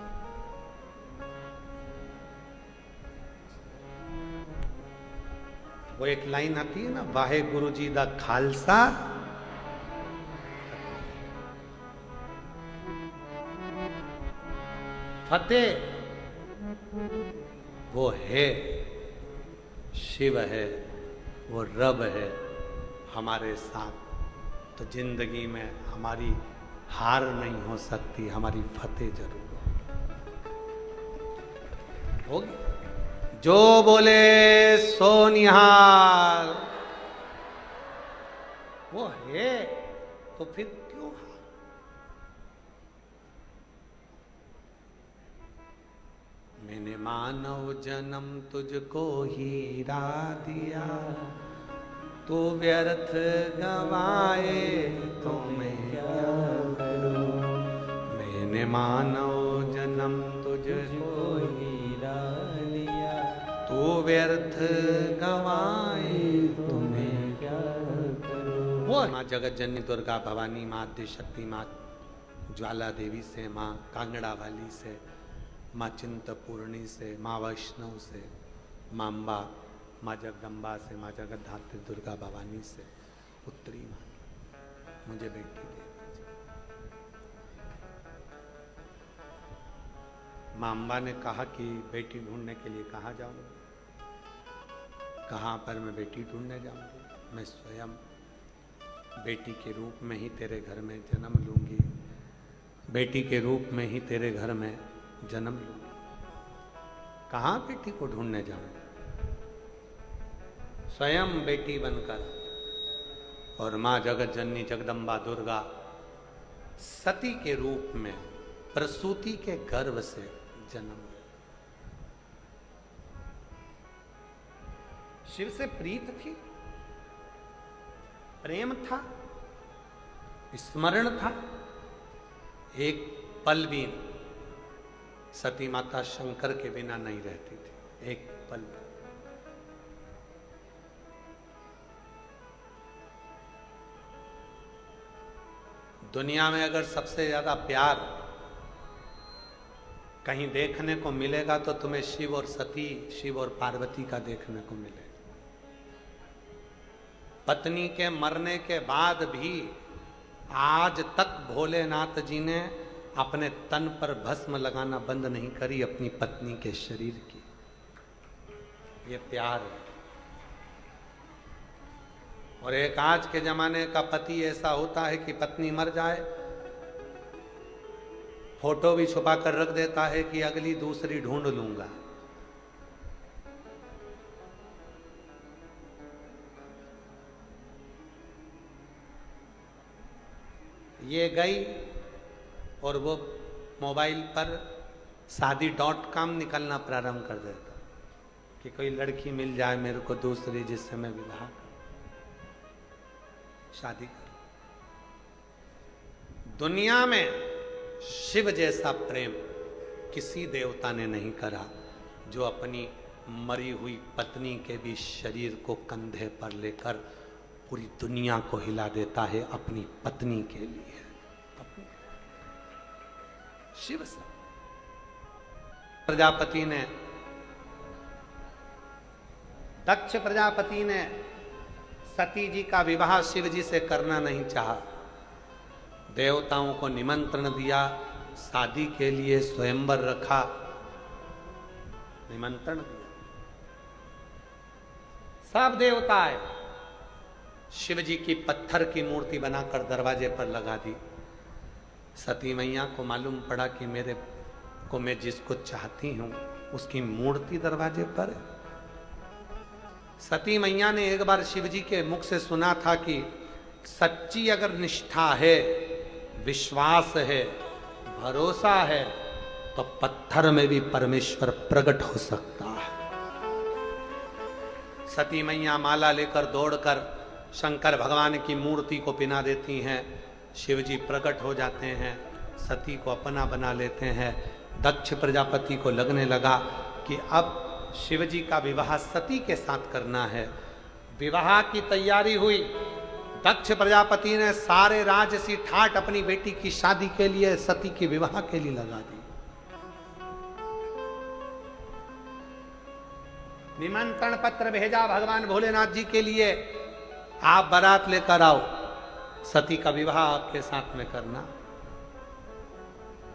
वो एक लाइन आती है ना, वाहे गुरु जी दा खालसा फतेह। वो है, शिव है, वो रब है हमारे साथ। तो जिंदगी में हमारी हार नहीं हो सकती, हमारी फतेह जरूर होगी। जो बोले सो निहाल, वो है तो फिर क्यों हार? मैंने मानव जन्म तुझको हीरा दिया, तू व्यर्थ गवाए तो मैं क्या करूं। मैंने मानव जन्म तुझको हीरा दिया, तू व्यर्थ गवाए तो मैं क्या करूं। वो माँ जगत जननी दुर्गा भवानी, माँ आद्य शक्ति, माँ ज्वाला देवी से, माँ कांगड़ा वाली से, माँ चिंतपूर्णी से, माँ वैष्णव से, माँ अम्बा, माँ जगदम्बा से, माँ जगत धात्री दुर्गा भवानी से पुत्री मांगी, मुझे बेटी दे दीजिए। माँ अम्बा ने कहा कि बेटी ढूंढने के लिए कहाँ जाऊंगी, कहाँ पर मैं बेटी ढूंढने जाऊंगी। मैं स्वयं बेटी के रूप में ही तेरे घर में जन्म लूंगी, बेटी के रूप में ही तेरे घर में जन्म लूंगी। कहाँ बेटी को ढूंढने जाऊंगी? स्वयं बेटी बनकर। और माँ जगत जननी जगदम्बा दुर्गा सती के रूप में प्रसूति के गर्भ से जन्म लिया। शिव से प्रीत थी, प्रेम था, स्मरण था। एक पल भी सती माता शंकर के बिना नहीं रहती थी, एक पल भी। दुनिया में अगर सबसे ज्यादा प्यार कहीं देखने को मिलेगा तो तुम्हें शिव और सती, शिव और पार्वती का देखने को मिलेगा। पत्नी के मरने के बाद भी आज तक भोलेनाथ जी ने अपने तन पर भस्म लगाना बंद नहीं करी अपनी पत्नी के शरीर की। ये प्यार है। और एक आज के जमाने का पति ऐसा होता है कि पत्नी मर जाए, फोटो भी छुपा कर रख देता है कि अगली दूसरी ढूंढ लूंगा। ये गई और वो मोबाइल पर शादी.com निकलना प्रारंभ कर देता कि कोई लड़की मिल जाए मेरे को दूसरी जिससे मैं विवाह करूं, शादी करूं। दुनिया में शिव जैसा प्रेम किसी देवता ने नहीं करा, जो अपनी मरी हुई पत्नी के भी शरीर को कंधे पर लेकर पूरी दुनिया को हिला देता है अपनी पत्नी के लिए। शिव से प्रजापति ने दक्ष प्रजापति ने सती जी का विवाह शिव जी से करना नहीं चाहा। देवताओं को निमंत्रण दिया, शादी के लिए स्वयंवर रखा, निमंत्रण दिया, सब देवता आए। शिव जी की पत्थर की मूर्ति बनाकर दरवाजे पर लगा दी। सती मैया को मालूम पड़ा कि मेरे को मैं जिसको चाहती हूं उसकी मूर्ति दरवाजे पर है। सती मैया ने एक बार शिव जी के मुख से सुना था कि सच्ची अगर निष्ठा है, विश्वास है, भरोसा है तो पत्थर में भी परमेश्वर प्रकट हो सकता है। सती मैया माला लेकर दौड़कर शंकर भगवान की मूर्ति को पिना देती हैं। शिव जी प्रकट हो जाते हैं, सती को अपना बना लेते हैं। दक्ष प्रजापति को लगने लगा कि अब शिव जी का विवाह सती के साथ करना है। विवाह की तैयारी हुई। दक्ष प्रजापति ने सारे राजसी ठाट अपनी बेटी की शादी के लिए, सती के विवाह के लिए लगा दी। निमंत्रण पत्र भेजा भगवान भोलेनाथ जी के लिए, आप बारात लेकर आओ, सती का विवाह आपके साथ में करना।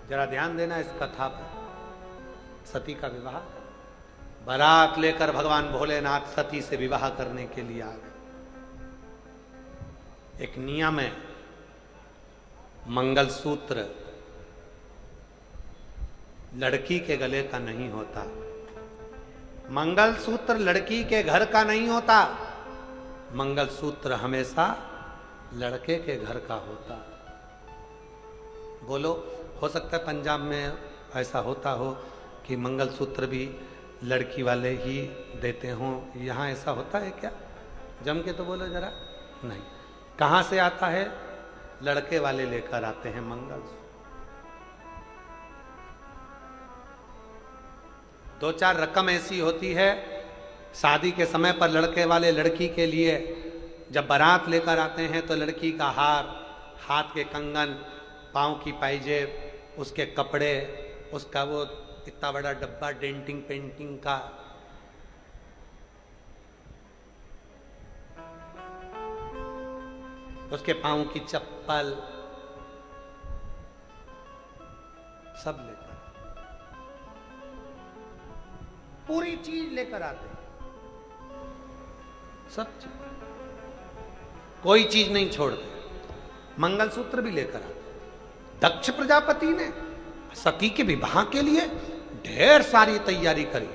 जरा ध्यान देना इस कथा पर। सती का विवाह, बारात लेकर भगवान भोलेनाथ सती से विवाह करने के लिए आ गए। एक नियम है, मंगलसूत्र लड़की के गले का नहीं होता, मंगलसूत्र लड़की के घर का नहीं होता, मंगलसूत्र हमेशा लड़के के घर का होता। बोलो, हो सकता है पंजाब में ऐसा होता हो कि मंगलसूत्र भी लड़की वाले ही देते हों, यहाँ ऐसा होता है क्या? जम के तो बोलो जरा। नहीं, कहाँ से आता है? लड़के वाले लेकर आते हैं मंगलसूत्र। 2-4 रकम ऐसी होती है शादी के समय पर लड़के वाले लड़की के लिए जब बारात लेकर आते हैं तो लड़की का हार, हाथ के कंगन, पाँव की पायजेब, उसके कपड़े, उसका वो इतना बड़ा डब्बा डेंटिंग पेंटिंग का, उसके पाँव की चप्पल, सब लेकर, पूरी चीज लेकर आते हैं, सब चीज, कोई चीज नहीं छोड़ते। मंगलसूत्र भी लेकर आते। दक्ष प्रजापति ने सती के विवाह के लिए ढेर सारी तैयारी करी।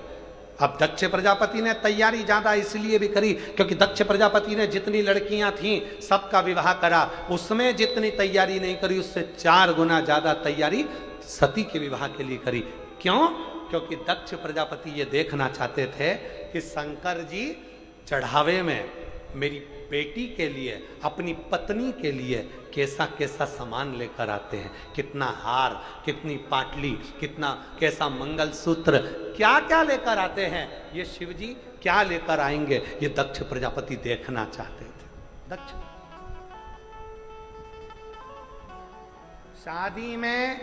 अब दक्ष प्रजापति ने तैयारी ज्यादा इसलिए भी करी क्योंकि दक्ष प्रजापति ने जितनी लड़कियां थीं सबका विवाह करा, उसमें जितनी तैयारी नहीं करी उससे 4 गुना ज्यादा तैयारी सती के विवाह के लिए करी। क्यों? क्योंकि दक्ष प्रजापति ये देखना चाहते थे कि शंकर जी चढ़ावे में मेरी बेटी के लिए, अपनी पत्नी के लिए कैसा कैसा सामान लेकर आते हैं, कितना हार, कितनी पाटली, कितना कैसा मंगलसूत्र, क्या क्या लेकर आते हैं, ये शिव जी क्या लेकर आएंगे, ये दक्ष प्रजापति देखना चाहते थे। दक्ष शादी में,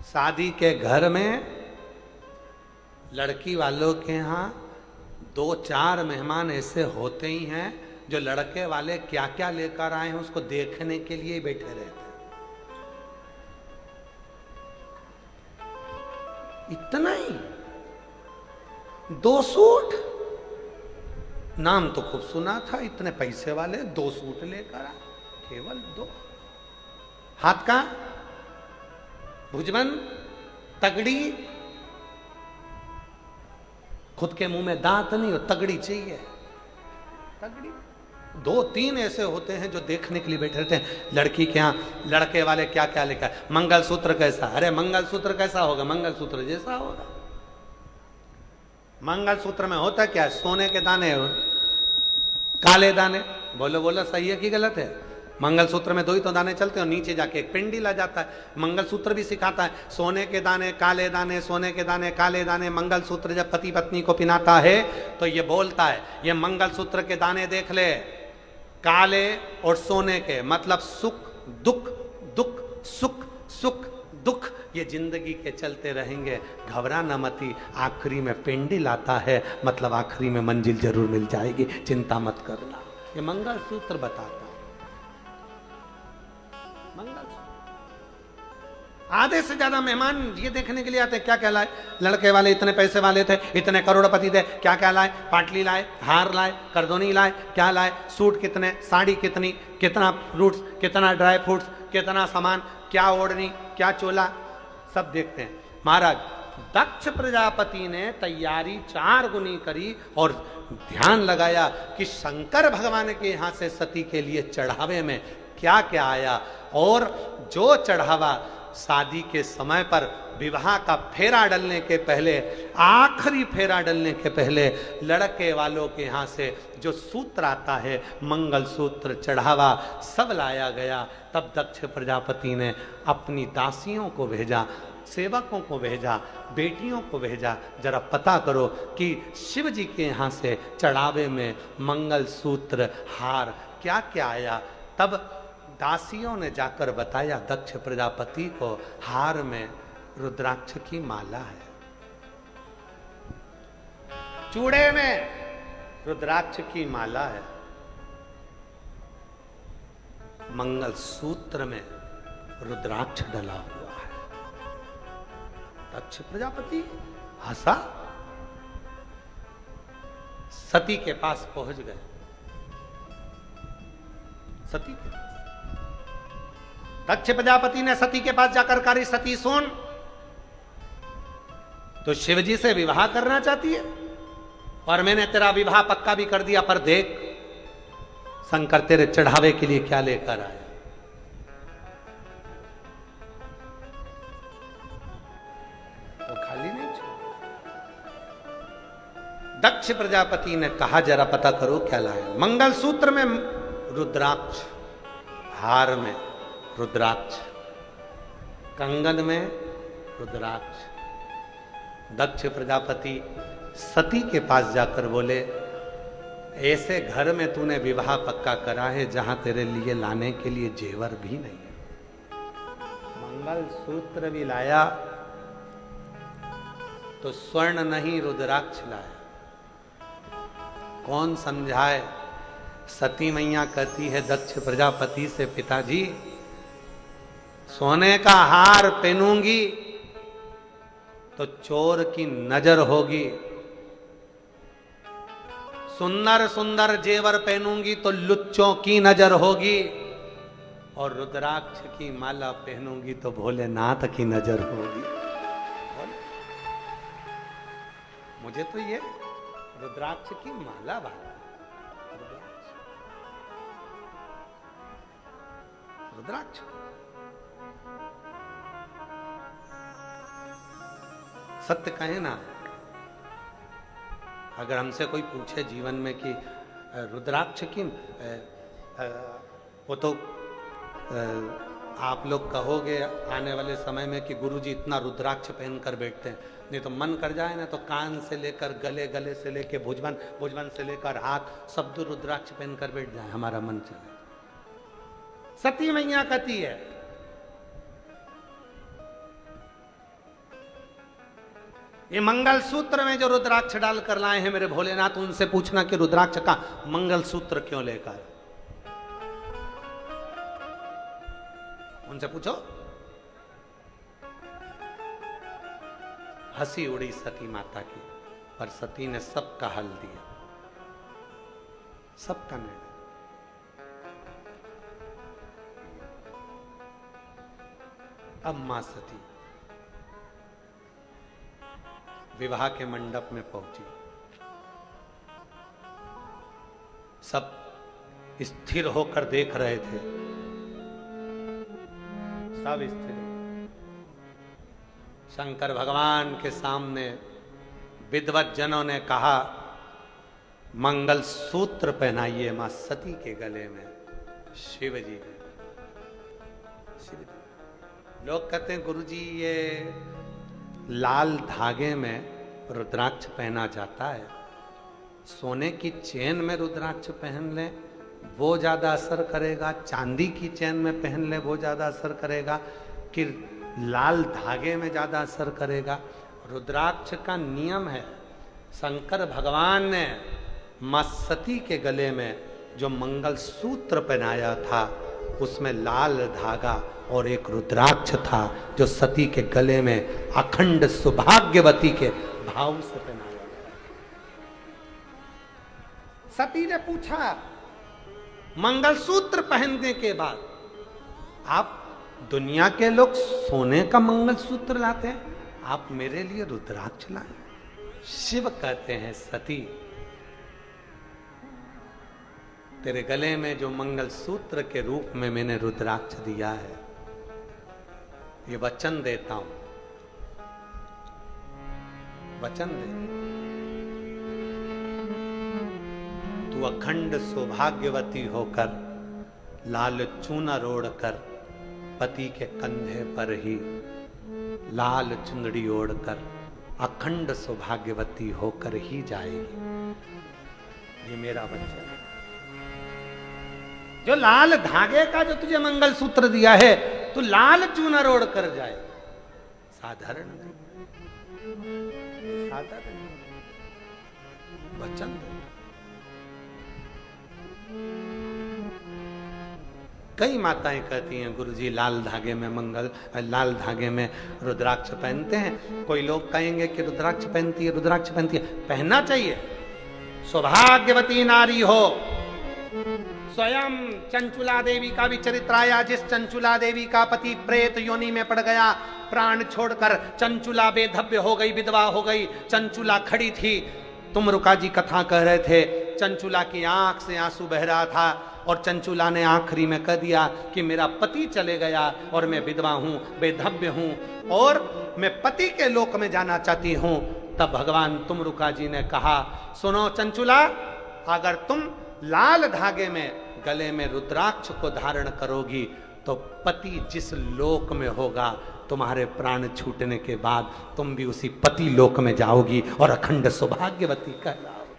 शादी के घर में लड़की वालों के यहाँ 2-4 मेहमान ऐसे होते ही हैं जो लड़के वाले क्या क्या लेकर आए हैं उसको देखने के लिए बैठे रहते हैं। इतना ही, 2 सूट, नाम तो खूब सुना था, इतने पैसे वाले 2 सूट लेकर आए, केवल 2। हाथ का भुजबंद, तगड़ी, खुद के मुंह में दांत नहीं हो, तगड़ी चाहिए, तगड़ी। 2-3 ऐसे होते हैं जो देखने के लिए बैठे रहते हैं। लड़की के यहाँ लड़के वाले क्या क्या लेकर, मंगलसूत्र कैसा, अरे मंगलसूत्र कैसा होगा, मंगलसूत्र जैसा होगा। मंगलसूत्र में होता क्या? सोने के दाने, काले दाने। बोलो बोलो, सही है कि गलत है? मंगलसूत्र में 2 ही तो दाने चलते हैं और नीचे जाके एक पिंडीला जाता है। मंगलसूत्र भी सिखाता है सोने के दाने, काले दाने, सोने के दाने, काले दाने। मंगलसूत्र जब पति पत्नी को पिनाता है तो ये बोलता है, ये मंगलसूत्र के दाने देख ले, काले और सोने के, मतलब सुख दुख, दुख सुख, सुख दुख, ये जिंदगी के चलते रहेंगे, घबरा न मती, आखिरी में पेंडिल आता है, मतलब आखिरी में मंजिल जरूर मिल जाएगी, चिंता मत करना। ये मंगल सूत्र बताता है। मंगल आधे से ज्यादा मेहमान ये देखने के लिए आते हैं क्या क्या लाए, लड़के वाले इतने पैसे वाले थे, इतने करोड़पति थे, क्या क्या लाए, पाटली लाए, हार लाए, करदोनी लाए, क्या लाए, सूट कितने, साड़ी कितनी, कितना फ्रूट्स, कितना ड्राई फ्रूट्स, कितना सामान, क्या ओढ़नी, क्या चोला, सब देखते हैं। महाराज दक्ष प्रजापति ने तैयारी 4 गुनी करी और ध्यान लगाया कि शंकर भगवान के यहां से सती के लिए चढ़ावे में क्या क्या आया, और जो चढ़ावा शादी के समय पर विवाह का फेरा डलने के पहले, आखिरी फेरा डलने के पहले लड़के वालों के यहाँ से जो सूत्र आता है, मंगल सूत्र चढ़ावा, सब लाया गया। तब दक्ष प्रजापति ने अपनी दासियों को भेजा, सेवकों को भेजा, बेटियों को भेजा, जरा पता करो कि शिव जी के यहाँ से चढ़ावे में मंगल सूत्र, हार क्या क्या आया। तब दासियों ने जाकर बताया दक्ष प्रजापति को, हार में रुद्राक्ष की माला है, चूड़े में रुद्राक्ष की माला है, मंगल सूत्र में रुद्राक्ष डला हुआ है। दक्ष प्रजापति हंसा, सती के पास पहुंच गए। सती के पास दक्ष प्रजापति ने सती के पास जाकर कहा, सती सुन, तो शिवजी से विवाह करना चाहती है और मैंने तेरा विवाह पक्का भी कर दिया, पर देख शंकर तेरे चढ़ावे के लिए क्या लेकर आया। वो खाली नहीं छोड़ा। दक्ष प्रजापति ने कहा जरा पता करो क्या लाया। मंगल सूत्र में रुद्राक्ष, हार में रुद्राक्ष, कंगन में रुद्राक्ष। दक्ष प्रजापति सती के पास जाकर बोले, ऐसे घर में तूने विवाह पक्का करा है जहां तेरे लिए लाने के लिए जेवर भी नहीं है। मंगल सूत्र भी लाया तो स्वर्ण नहीं रुद्राक्ष लाया। कौन समझाए। सती मैया कहती है दक्ष प्रजापति से, पिताजी सोने का हार पहनूंगी तो चोर की नजर होगी, सुंदर सुंदर जेवर पहनूंगी तो लुच्चों की नजर होगी, और रुद्राक्ष की माला पहनूंगी तो भोलेनाथ की नजर होगी। मुझे तो ये रुद्राक्ष की माला भाई, रुद्राक्ष सत्य कहे ना, अगर हमसे कोई पूछे जीवन में कि रुद्राक्ष की, वो तो आप लोग कहोगे आने वाले समय में कि गुरुजी इतना रुद्राक्ष पहन कर बैठते हैं, नहीं तो मन कर जाए ना तो कान से लेकर गले, गले से लेकर भुजबन, भुजबन से लेकर हाथ, सब तो रुद्राक्ष पहन कर बैठ जाए, हमारा मन चले। सती मैया कहती है ये मंगल सूत्र में जो रुद्राक्ष डाल कर लाए हैं मेरे भोलेनाथ, उनसे पूछना कि रुद्राक्ष का मंगल सूत्र क्यों लेकर, उनसे पूछो। हंसी उड़ी सती माता की, पर सती ने सबका हल दिया, सबका निर्णय। अब मां सती विवाह के मंडप में पहुंची। सब स्थिर होकर देख रहे थे, सब स्थिर। शंकर भगवान के सामने विद्वत जनों ने कहा मंगल सूत्र पहनाइए मां सती के गले में। शिव जी ने, शिव जी। लोग कहते हैं गुरुजी ये लाल धागे में रुद्राक्ष पहना जाता है, सोने की चेन में रुद्राक्ष पहन लें वो ज़्यादा असर करेगा, चांदी की चेन में पहन लें वो ज़्यादा असर करेगा, कि लाल धागे में ज्यादा असर करेगा। रुद्राक्ष का नियम है, शंकर भगवान ने मां सती के गले में जो मंगल सूत्र पहनाया था उसमें लाल धागा और एक रुद्राक्ष था जो सती के गले में अखंड सौभाग्यवती के भाव से पहनाया गया। सती ने पूछा मंगलसूत्र पहनने के बाद, आप दुनिया के लोग सोने का मंगलसूत्र लाते हैं, आप मेरे लिए रुद्राक्ष लाए। शिव कहते हैं सती, तेरे गले में जो मंगलसूत्र के रूप में मैंने रुद्राक्ष दिया है, ये वचन देता हूं, वचन दे, तू अखंड सौभाग्यवती होकर लाल चूनर ओढ़कर पति के कंधे पर ही लाल चुंदड़ी ओढ़कर अखंड सौभाग्यवती होकर ही जाएगी। ये मेरा वचन है। जो लाल धागे का जो तुझे मंगलसूत्र दिया है, तू लाल चूनर ओढ़ कर जाए, साधारण नहीं, साधारण वचन दे। कई माताएं कहती हैं गुरुजी लाल धागे में लाल धागे में रुद्राक्ष पहनते हैं। कोई लोग कहेंगे कि रुद्राक्ष पहनती है, रुद्राक्ष पहनती है, पहनना चाहिए। सौभाग्यवती नारी हो। स्वयं चंचुला देवी का भी चरित्र आया, जिस चंचुला देवी का पति प्रेत योनि में पड़ गया, प्राण छोड़कर चंचुला बेधव्य हो गई, विधवा हो गई। चंचुला खड़ी थी, तुम रुका जी कथा कह रहे थे, चंचुला की आंख से आंसू बह रहा था और चंचुला ने आखिरी में कह दिया कि मेरा पति चले गया और मैं विधवा हूं, बेधव्य हूं और मैं पति के लोक में जाना चाहती हूं। तब भगवान तुमरुका जी ने कहा, सुनो चंचुला, अगर तुम लाल धागे में गले में रुद्राक्ष को धारण करोगी तो पति जिस लोक में होगा, तुम्हारे प्राण छूटने के बाद तुम भी उसी पति लोक में जाओगी और अखंड सौभाग्यवती कहलाओगी।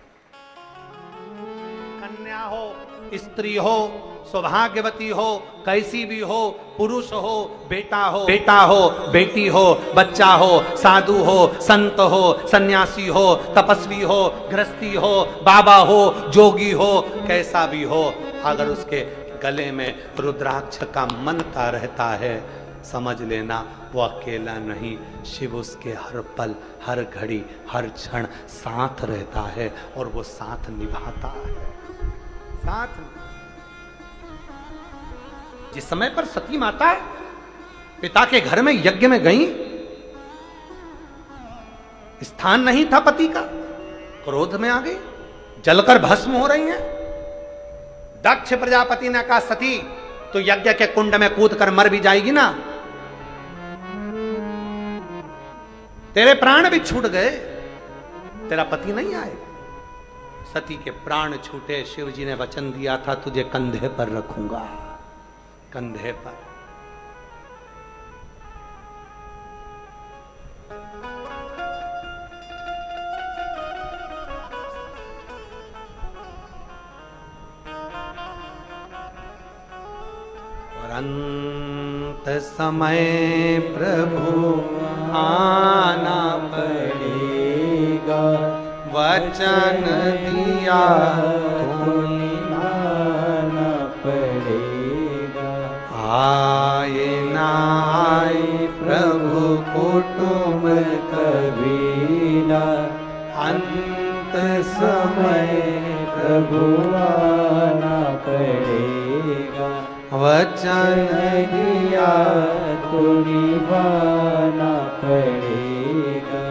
कन्या हो, स्त्री हो, सौभाग्यवती हो, कैसी भी हो, पुरुष हो, बेटा हो, बेटी हो, बच्चा हो, साधु हो, संत हो, सन्यासी हो, तपस्वी हो, गृहस्थी हो, बाबा हो, जोगी हो, कैसा भी हो, अगर उसके गले में रुद्राक्ष का मंत्र रहता है, समझ लेना वो अकेला नहीं, शिव उसके हर पल, हर घड़ी, हर क्षण साथ रहता है और वो साथ निभाता है। साथ जिस समय पर सती माता पिता के घर में यज्ञ में गई, स्थान नहीं था पति का, क्रोध में आ गई, जलकर भस्म हो रही हैं। दक्ष प्रजापति ने कहा, सती तो यज्ञ के कुंड में कूद कर मर भी जाएगी ना, तेरे प्राण भी छूट गए, तेरा पति नहीं आएगा। सती के प्राण छूटे, शिव जी ने वचन दिया था तुझे कंधे पर रखूंगा, कंधे पर। और अंत समय प्रभु आना पड़ेगा, वचन दिया तो निभाना पड़ेगा। आए ना आए प्रभु कुटुंब कबीरा, अंत समय प्रभु आना पड़ेगा, वचन दिया तो निभाना पड़ेगा।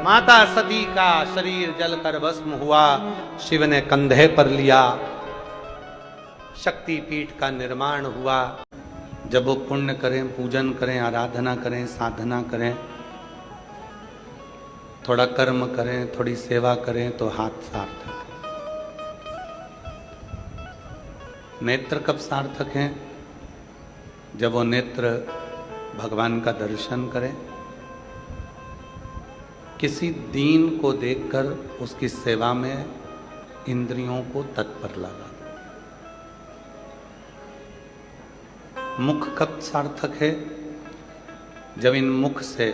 माता सती का शरीर जलकर भस्म हुआ, शिव ने कंधे पर लिया, शक्ति पीठ का निर्माण हुआ। जब वो पुण्य करें, पूजन करें, आराधना करें, साधना करें, थोड़ा कर्म करें, थोड़ी सेवा करें तो हाथ सार्थक है। नेत्र कब सार्थक हैं? जब वो नेत्र भगवान का दर्शन करें, किसी दीन को देखकर उसकी सेवा में इंद्रियों को तत्पर लगा। मुख कब सार्थक है? जब इन मुख से,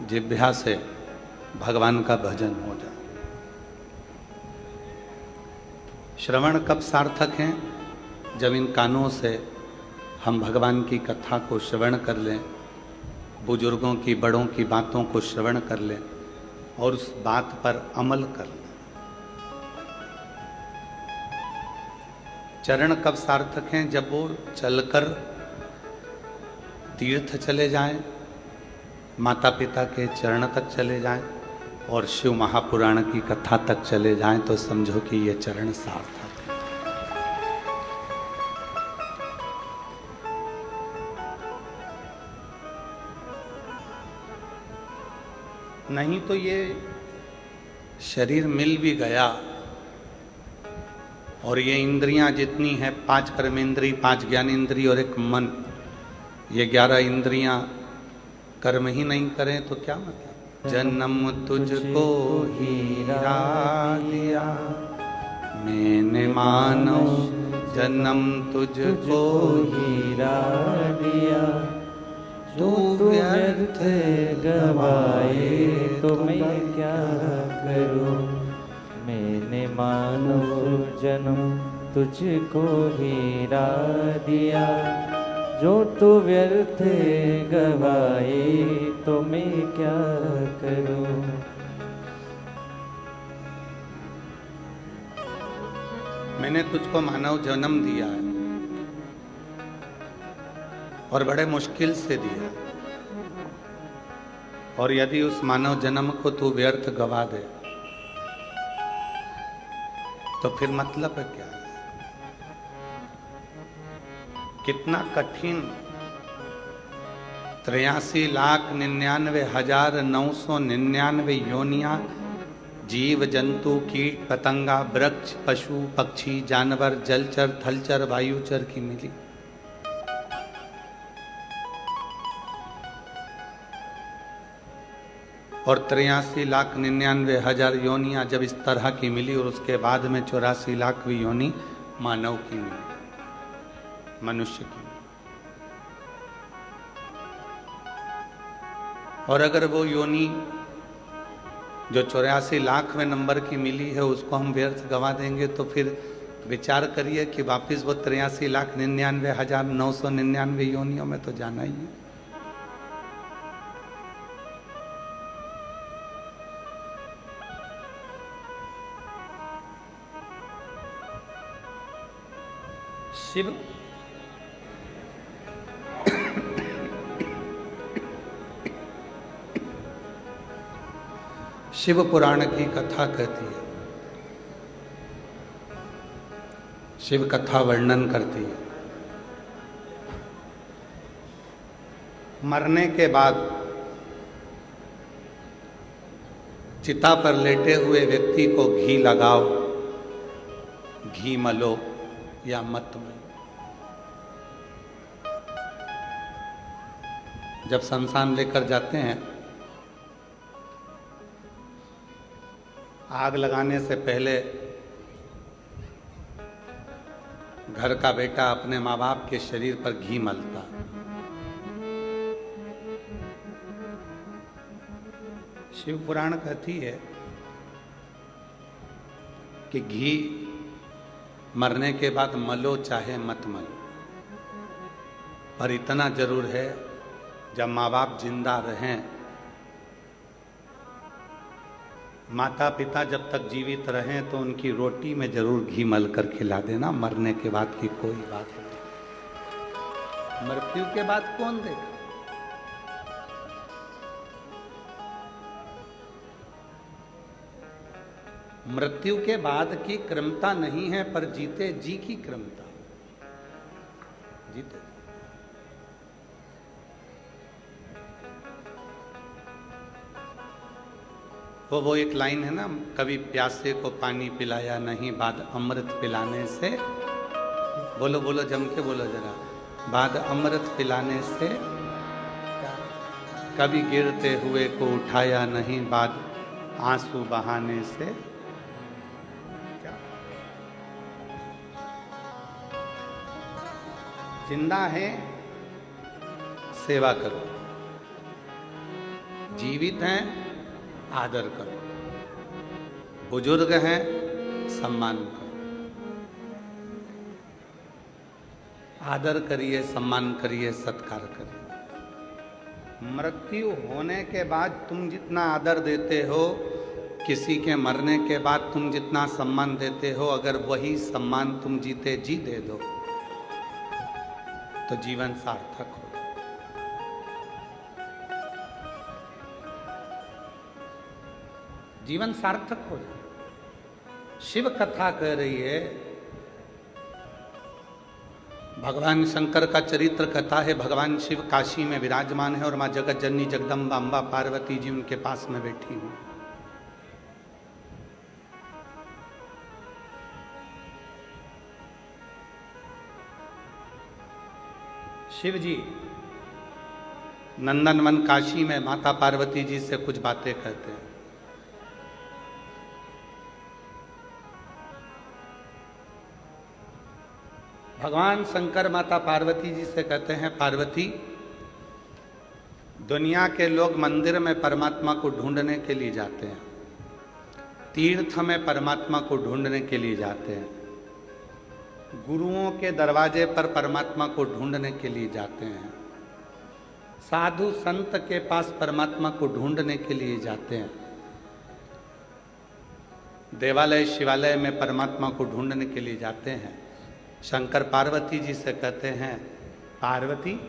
जिह्वा से भगवान का भजन हो जाए। श्रवण कब सार्थक हैं? जब इन कानों से हम भगवान की कथा को श्रवण कर लें, बुजुर्गों की, बड़ों की बातों को श्रवण कर लें और उस बात पर अमल कर लें। चरण कब सार्थक हैं? जब वो चलकर तीर्थ चले जाएं, माता पिता के चरण तक चले जाएं और शिव महापुराण की कथा तक चले जाएं, तो समझो कि ये चरण सार्थक है। नहीं तो ये शरीर मिल भी गया और ये इंद्रियां जितनी हैं, 5 कर्मेंद्री, 5 ज्ञानेंद्री और 1 मन, ये 11 इंद्रियां कर्म ही नहीं करें तो क्या मतलब? जन्म तुझको हीरा दिया मैंने मानव, जन्म तुझको हीरा दिया,
जो तू व्यर्थ गवाए तो मैं क्या करूं। मैंने मानव जन्म तुझको हीरा दिया, जो तू व्यर्थ गवाए तो मैं क्या करूं।
मैंने तुझको मानव जन्म दिया है और बड़े मुश्किल से दिया, और यदि उस मानव जन्म को तू व्यर्थ गवा दे तो फिर मतलब क्या है? कितना कठिन 83,99,999 योनियां जीव जंतु कीट पतंगा वृक्ष पशु पक्षी जानवर जलचर थलचर वायुचर की मिली। और 83,99,000 योनियां जब इस तरह की मिली और उसके बाद में 84 लाखवीं योनि मानव की मिली, मनुष्य की। और अगर वो योनि जो 84 लाखवें नंबर की मिली है उसको हम व्यर्थ गवा देंगे तो फिर विचार करिए कि वापिस वो 83,99,999 योनियों में तो जाना ही है। शिव शिव पुराण की कथा कहती है, शिव कथा वर्णन करती है। मरने के बाद चिता पर लेटे हुए व्यक्ति को घी लगाओ, घी मलो या मत मलो। जब शमशान लेकर जाते हैं, आग लगाने से पहले घर का बेटा अपने माँ बाप के शरीर पर घी मलता। शिव पुराण कहती है कि घी मरने के बाद मलो चाहे मत मलो, पर इतना जरूर है जब माँ बाप जिंदा रहें, माता पिता जब तक जीवित रहें तो उनकी रोटी में जरूर घी मल कर खिला देना। मरने के बाद की कोई बात नहीं, मृत्यु के बाद कौन देगा? मृत्यु के बाद की क्रमता नहीं है, पर जीते जी की क्रमता। जीते वो एक लाइन है ना, कभी प्यासे को पानी पिलाया नहीं बाद अमृत पिलाने से। बोलो बोलो जम के बोलो जरा, बाद अमृत पिलाने से। कभी गिरते हुए को उठाया नहीं बाद आंसू बहाने से। क्या जिंदा है सेवा करो, जीवित हैं आदर करो, बुजुर्ग हैं सम्मान करो, आदर करिए, सम्मान करिए, सत्कार करिए। मृत्यु होने के बाद तुम जितना आदर देते हो, किसी के मरने के बाद तुम जितना सम्मान देते हो, अगर वही सम्मान तुम जीते जी दे दो तो जीवन सार्थक हो। जीवन सार्थक हो जाए। शिव कथा कह रही है, भगवान शंकर का चरित्र कथा है। भगवान शिव काशी में विराजमान है और मां जगत जननी जगदम्बा अम्बा पार्वती जी उनके पास में बैठी हुई। शिव जी नंदनवन काशी में माता पार्वती जी से कुछ बातें कहते हैं। भगवान शंकर माता पार्वती जी से कहते हैं, पार्वती, दुनिया के लोग मंदिर में परमात्मा को ढूंढने के लिए जाते हैं, तीर्थ में परमात्मा को ढूंढने के लिए जाते हैं, गुरुओं के दरवाजे पर परमात्मा को ढूंढने के लिए जाते हैं, साधु संत के पास परमात्मा को ढूंढने के लिए जाते हैं, देवालय शिवालय में परमात्मा को ढूंढने के लिए जाते हैं। शंकर पार्वती जी से कहते हैं, पार्वती,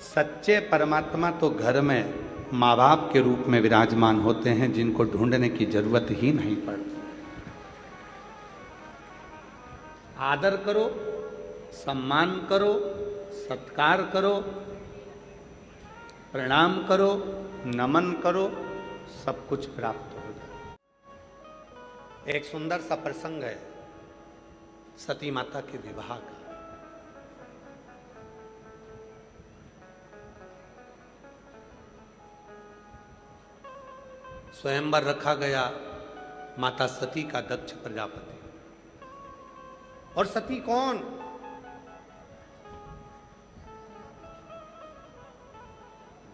सच्चे परमात्मा तो घर में माँ बाप के रूप में विराजमान होते हैं, जिनको ढूंढने की जरूरत ही नहीं पड़ती। आदर करो, सम्मान करो, सत्कार करो, प्रणाम करो, नमन करो, सब कुछ प्राप्त हो जाए। एक सुंदर सा प्रसंग है सती माता के विवाह का। स्वयंवर रखा गया माता सती का दक्ष प्रजापति। और सती कौन?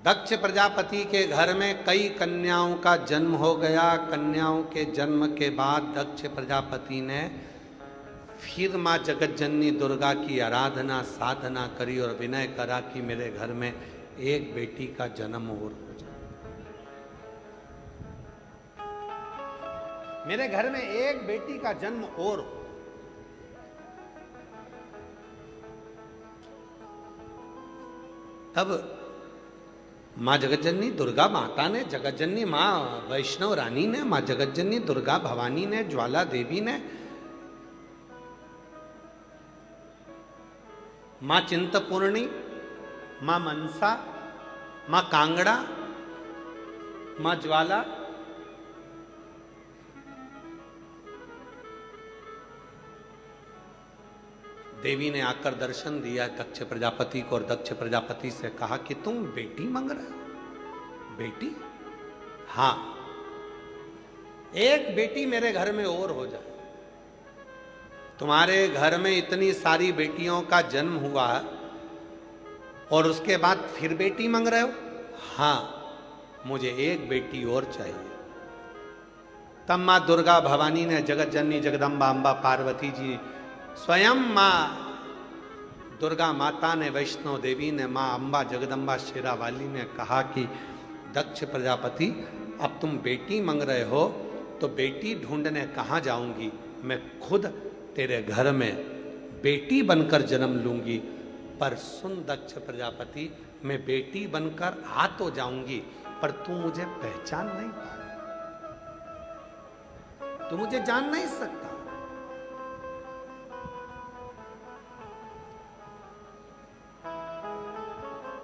दक्ष प्रजापति के घर में कई कन्याओं का जन्म हो गया। कन्याओं के जन्म के बाद दक्ष प्रजापति ने फिर माँ जगत जननी दुर्गा की आराधना साधना करी और विनय करा कि मेरे घर में एक बेटी का जन्म और हो जाए, मेरे घर में एक बेटी का जन्म और हो। तब माँ जगतजननी दुर्गा माता ने, जगतजननी माँ वैष्णव रानी ने, माँ जगतजननी दुर्गा भवानी ने, ज्वाला देवी ने, माँ चिंतपूर्णी, माँ मनसा, माँ कांगड़ा, माँ ज्वाला, देवी ने आकर दर्शन दिया दक्ष प्रजापति को और दक्ष प्रजापति से कहा कि तुम बेटी मांग रहे हो? बेटी? हाँ, एक बेटी मेरे घर में और हो जाए। तुम्हारे घर में इतनी सारी बेटियों का जन्म हुआ और उसके बाद फिर बेटी मांग रहे हो? हाँ, मुझे एक बेटी और चाहिए। तब माँ दुर्गा भवानी ने, जगत जननी जगदम्बा अम्बा पार्वती जी, स्वयं माँ दुर्गा माता ने, वैष्णव देवी ने, माँ अम्बा जगदम्बा शेरावाली ने कहा कि दक्ष प्रजापति, अब तुम बेटी मांग रहे हो तो बेटी ढूंढने कहाँ जाऊंगी? मैं खुद तेरे घर में बेटी बनकर जन्म लूंगी। पर सुन दक्ष प्रजापति, मैं बेटी बनकर आ तो जाऊंगी पर तू मुझे पहचान नहीं पाए, तू मुझे जान नहीं सकता।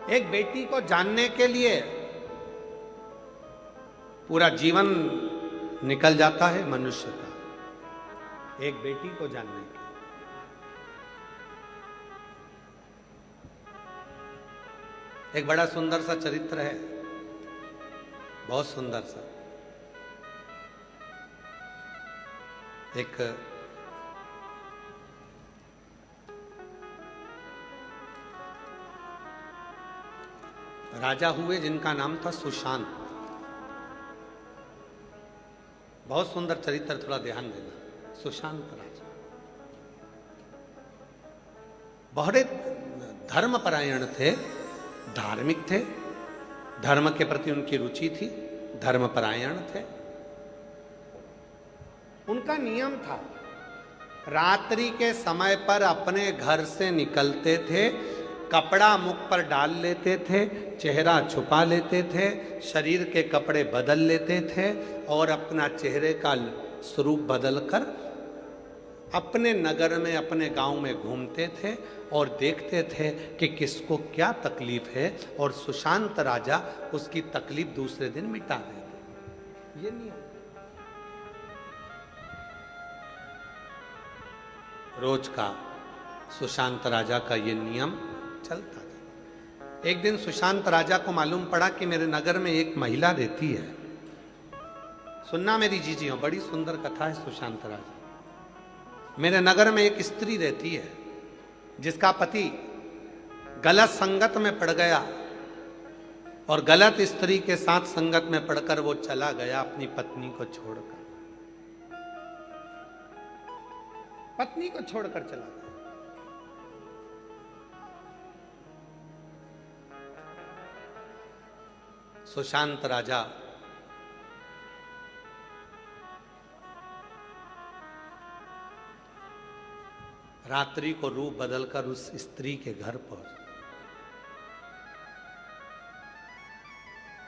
एक बेटी को जानने के लिए पूरा जीवन निकल जाता है मनुष्य का, एक बेटी को जानने के लिए। एक बड़ा सुंदर सा चरित्र है, बहुत सुंदर सा। एक राजा हुए जिनका नाम था सुशांत। बहुत सुंदर चरित्र, थोड़ा ध्यान देना। सुशांत राजा बहुत धर्मपरायण थे, धार्मिक थे, धर्म के प्रति उनकी रुचि थी, धर्मपरायण थे। उनका नियम था, रात्रि के समय पर अपने घर से निकलते थे, कपड़ा मुख पर डाल लेते थे, चेहरा छुपा लेते थे, शरीर के कपड़े बदल लेते थे और अपना चेहरे का स्वरूप बदलकर अपने नगर में, अपने गांव में घूमते थे और देखते थे कि किसको क्या तकलीफ है, और सुशांत राजा उसकी तकलीफ दूसरे दिन मिटा देते। ये नियम रोज का सुशांत राजा का ये नियम चलता था। एक दिन सुशांत राजा को मालूम पड़ा कि मेरे नगर में एक महिला रहती है। सुनना मेरी जीजियों, बड़ी सुंदर कथा है सुशांत राजा। मेरे नगर में एक स्त्री रहती है जिसका पति गलत संगत में पड़ गया और गलत स्त्री के साथ संगत में पड़कर वो चला गया अपनी पत्नी को छोड़कर। पत्नी को छोड़कर चला गया। सुशांत राजा रात्रि को रूप बदलकर उस स्त्री के घर पहुंच।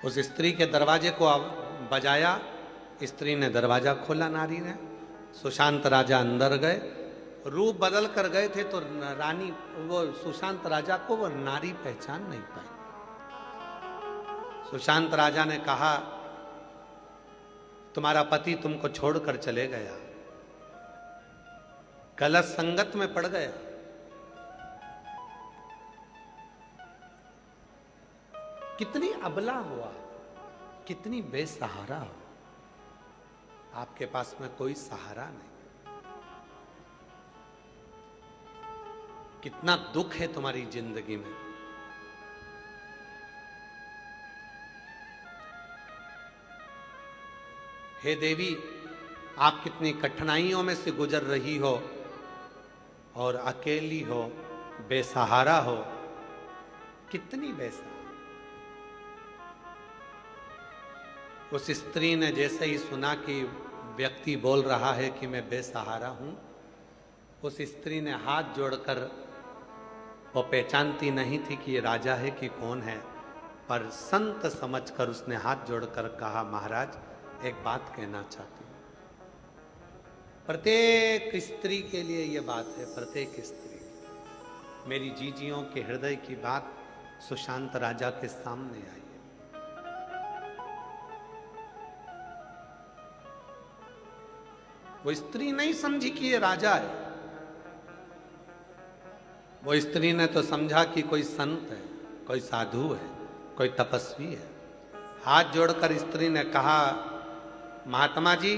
उस स्त्री के दरवाजे को बजाया, स्त्री ने दरवाजा खोला, नारी ने। सुशांत राजा अंदर गए, रूप बदल कर गए थे तो रानी, वो सुशांत राजा को वो नारी पहचान नहीं पाई। सुशांत राजा ने कहा, तुम्हारा पति तुमको छोड़कर चले गया, गलत संगत में पड़ गया। कितनी अबला हुआ, कितनी बेसहारा हो, आपके पास में कोई सहारा नहीं। कितना दुख है तुम्हारी जिंदगी में। हे देवी, आप कितनी कठिनाइयों में से गुजर रही हो और अकेली हो, बेसहारा हो, कितनी बेसहारा। उस स्त्री ने जैसे ही सुना कि व्यक्ति बोल रहा है कि मैं बेसहारा हूं, उस स्त्री ने हाथ जोड़कर, वो पहचानती नहीं थी कि ये राजा है कि कौन है, पर संत समझकर उसने हाथ जोड़कर कहा, महाराज एक बात कहना चाहती हूं। प्रत्येक स्त्री के लिए ये बात है, प्रत्येक स्त्री, मेरी जीजियों के हृदय की बात सुशांत राजा के सामने आई है। वो स्त्री नहीं समझी कि ये राजा है, वो स्त्री ने तो समझा कि कोई संत है, कोई साधु है, कोई तपस्वी है। हाथ जोड़कर स्त्री ने कहा, महात्मा जी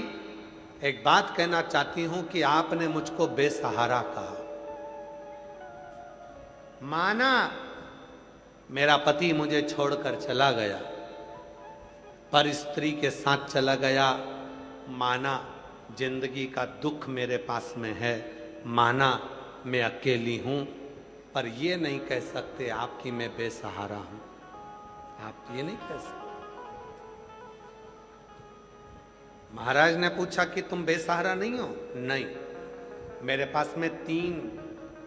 एक बात कहना चाहती हूं कि आपने मुझको बेसहारा कहा, माना मेरा पति मुझे छोड़कर चला गया, पर स्त्री के साथ चला गया, माना जिंदगी का दुख मेरे पास में है, माना मैं अकेली हूं, पर ये नहीं कह सकते आपकी मैं बेसहारा हूं। आप ये नहीं कह सकते। महाराज ने पूछा कि तुम बेसहारा नहीं हो? नहीं, मेरे पास में 3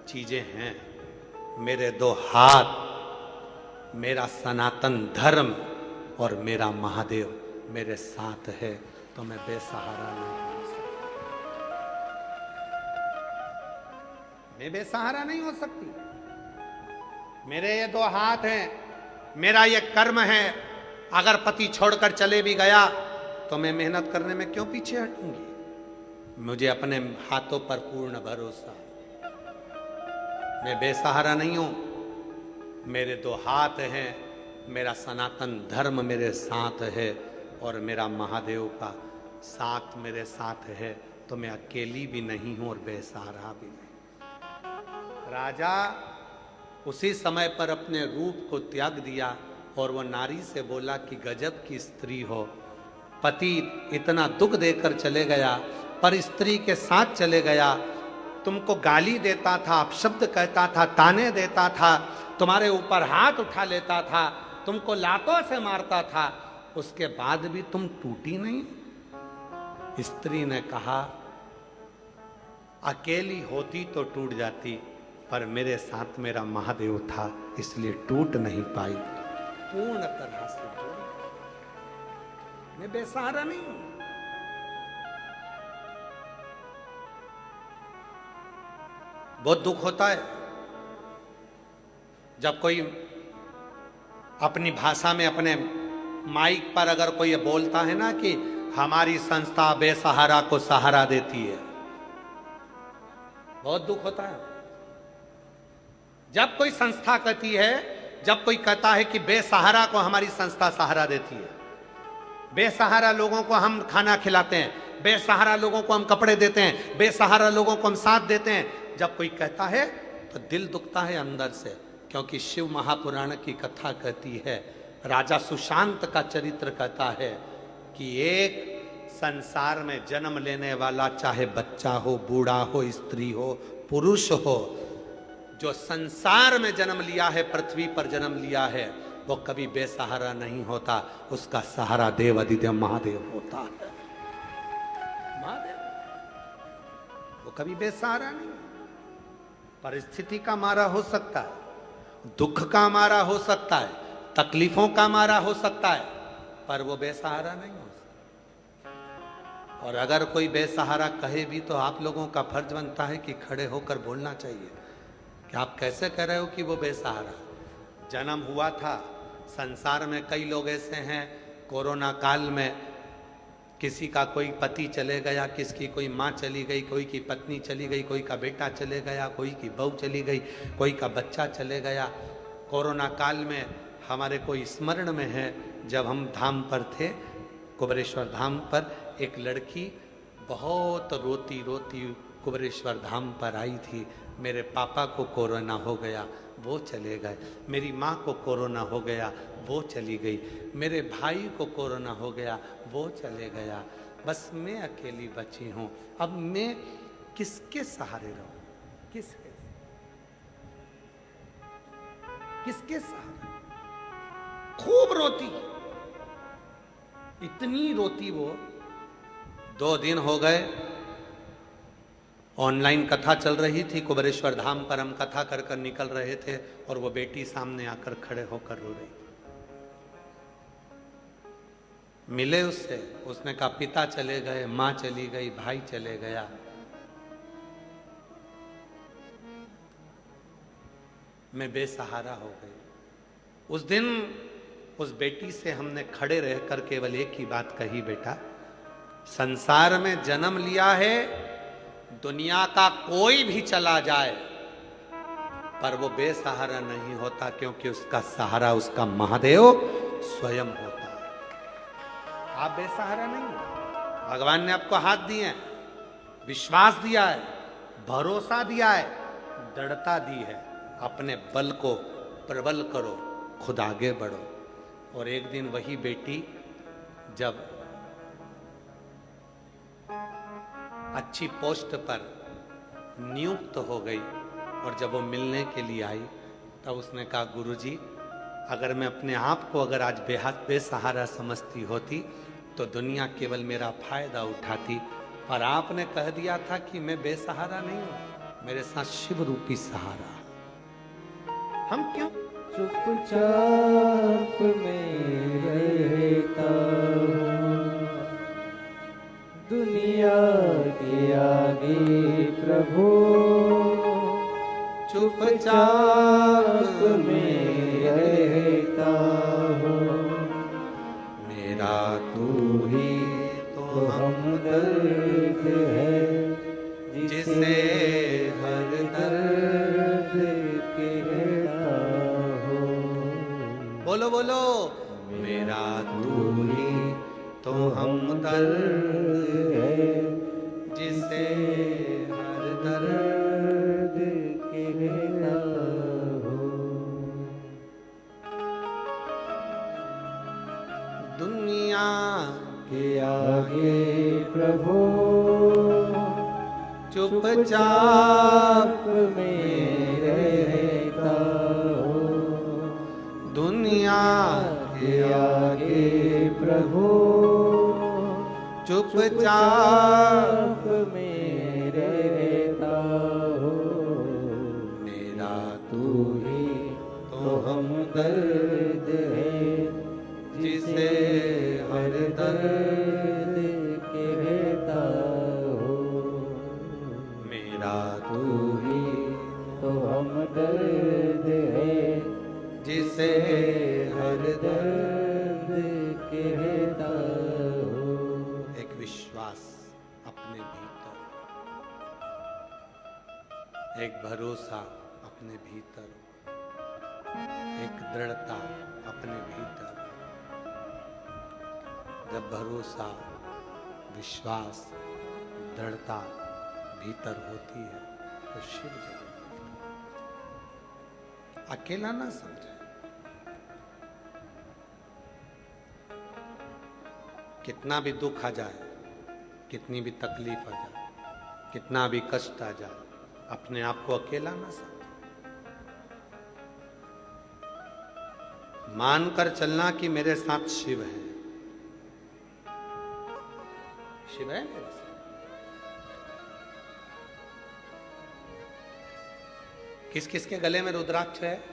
चीजें हैं, मेरे 2 हाथ, मेरा सनातन धर्म और मेरा महादेव मेरे साथ है, तो मैं बेसहारा नहीं हो सकती। मैं बेसहारा नहीं हो सकती। मेरे ये 2 हाथ हैं, मेरा ये कर्म है, अगर पति छोड़कर चले भी गया तो मैं मेहनत करने में क्यों पीछे हटूंगी। मुझे अपने हाथों पर पूर्ण भरोसा, मैं बेसहारा नहीं हूं। मेरे 2 हाथ हैं, मेरा सनातन धर्म मेरे साथ है और मेरा महादेव का साथ मेरे साथ है, तो मैं अकेली भी नहीं हूं और बेसहारा भी नहीं। राजा उसी समय पर अपने रूप को त्याग दिया और वो नारी से बोला कि गजब की स्त्री हो, पति इतना दुख देकर चले गया, पर स्त्री के साथ चले गया, तुमको गाली देता था, अपशब्द कहता था, ताने देता था, तुम्हारे ऊपर हाथ उठा लेता था, तुमको लातों से मारता था, उसके बाद भी तुम टूटी नहीं? स्त्री ने कहा, अकेली होती तो टूट जाती, पर मेरे साथ मेरा महादेव था, इसलिए टूट नहीं पाई। पूर्ण तरह से जुड़ी, मैं बेसहारा नहीं हूं। बहुत दुख होता है जब कोई अपनी भाषा में, अपने माइक पर अगर कोई ये बोलता है ना कि हमारी संस्था बेसहारा को सहारा देती है, बहुत दुख होता है। जब कोई संस्था कहती है, जब कोई कहता है कि बेसहारा को हमारी संस्था सहारा देती है, बेसहारा लोगों को हम खाना खिलाते हैं, बेसहारा लोगों को हम कपड़े देते हैं, बेसहारा लोगों को हम साथ देते हैं, जब कोई कहता है तो दिल दुखता है अंदर से। क्योंकि शिव महापुराण की कथा कहती है, राजा सुशांत का चरित्र कहता है कि एक संसार में जन्म लेने वाला, चाहे बच्चा हो, बूढ़ा हो, स्त्री हो, पुरुष हो, जो संसार में जन्म लिया है, पृथ्वी पर जन्म लिया है, वो कभी बेसहारा नहीं होता, उसका सहारा देव अधिदेव महादेव होता है। महादेव वो कभी बेसहारा नहीं। परिस्थिति का मारा हो सकता है, दुख का मारा हो सकता है, तकलीफों का मारा हो सकता है, पर वो बेसहारा नहीं हो सकता। और अगर कोई बेसहारा कहे भी तो आप लोगों का फर्ज बनता है कि खड़े होकर बोलना चाहिए कि आप कैसे कह रहे हो कि वो बेसहारा। जन्म हुआ था, संसार में कई लोग ऐसे हैं, कोरोना काल में किसी का कोई पति चले गया, किसकी कोई माँ चली गई, कोई की पत्नी चली गई, कोई का बेटा चले गया, कोई की बहू चली गई, कोई का बच्चा चले गया। कोरोना काल में हमारे कोई स्मरण में है, जब हम धाम पर थे, कुबेरेश्वर धाम पर, एक लड़की बहुत रोती रोती कुबेरेश्वर धाम पर आई थी। मेरे पापा को कोरोना हो गया, वो चले गए। मेरी माँ को कोरोना हो गया, वो चली गई। मेरे भाई को कोरोना हो गया, वो चले गया। बस मैं अकेली बची हूँ। अब मैं किसके सहारे रहूं? किसके सहारे? खूब रोती, इतनी रोती वो। 2 दिन हो गए, ऑनलाइन कथा चल रही थी, कुबेरेश्वर धाम पर हम कथा कर कर निकल रहे थे, और वो बेटी सामने आकर खड़े होकर रो रही। मिले उससे, उसने कहा पिता चले गए, माँ चली गई, भाई चले गया। मैं बेसहारा हो गई। उस दिन उस बेटी से हमने खड़े रहकर केवल एक ही बात कही, बेटा संसार में जन्म लिया है, दुनिया का कोई भी चला जाए पर वो बेसहारा नहीं होता, क्योंकि उसका सहारा उसका महादेव स्वयं होता है। आप बेसहारा नहीं हो। भगवान ने आपको हाथ दिए हैं, विश्वास दिया है, भरोसा दिया है, दृढ़ता दी है। अपने बल को प्रबल करो, खुद आगे बढ़ो। और एक दिन वही बेटी जब अच्छी पोस्ट पर नियुक्त हो गई और जब वो मिलने के लिए आई, तब उसने कहा गुरुजी, अगर मैं अपने आप को अगर आज बेहद बेसहारा समझती होती तो दुनिया केवल मेरा फायदा उठाती, पर आपने कह दिया था कि मैं बेसहारा नहीं हूं, मेरे साथ शिव रूपी सहारा। हम क्यों
चुपचाप में रहता हूँ, दुनिया के आगे प्रभु चुपचाप में रहता हूँ।
मेरा तू ही तो
हमदर्द है,
जिसे हर दर्द
कहता हूँ।
बोलो बोलो, मेरा तू ही तो हमदर्द है, जिसे हर दर्द
कहता हूँ।
दुनिया
के आगे प्रभु
चुपचाप
में रहता हूँ।
दुनिया
के आगे प्रभु
चुपचाप
में रहता हूँ।
मेरा
तू ही तो हमदर्द है जिसे हर दर्द कहता हो।
मेरा
तू ही तो हमदर्द है
जिसे
हर दर्द कहता हो।
एक विश्वास अपने भीतर, एक भरोसा अपने भीतर, एक दृढ़ता अपने भीतर। जब भरोसा, विश्वास, दृढ़ता भीतर होती है तो शिव जगत अकेला ना समझे। कितना भी दुख आ जाए, कितनी भी तकलीफ आ जाए, कितना भी कष्ट आ जाए, अपने आप को अकेला ना समझे। मानकर चलना कि मेरे साथ शिव है। शिव है मेरे साथ। किस किस के गले में रुद्राक्ष है?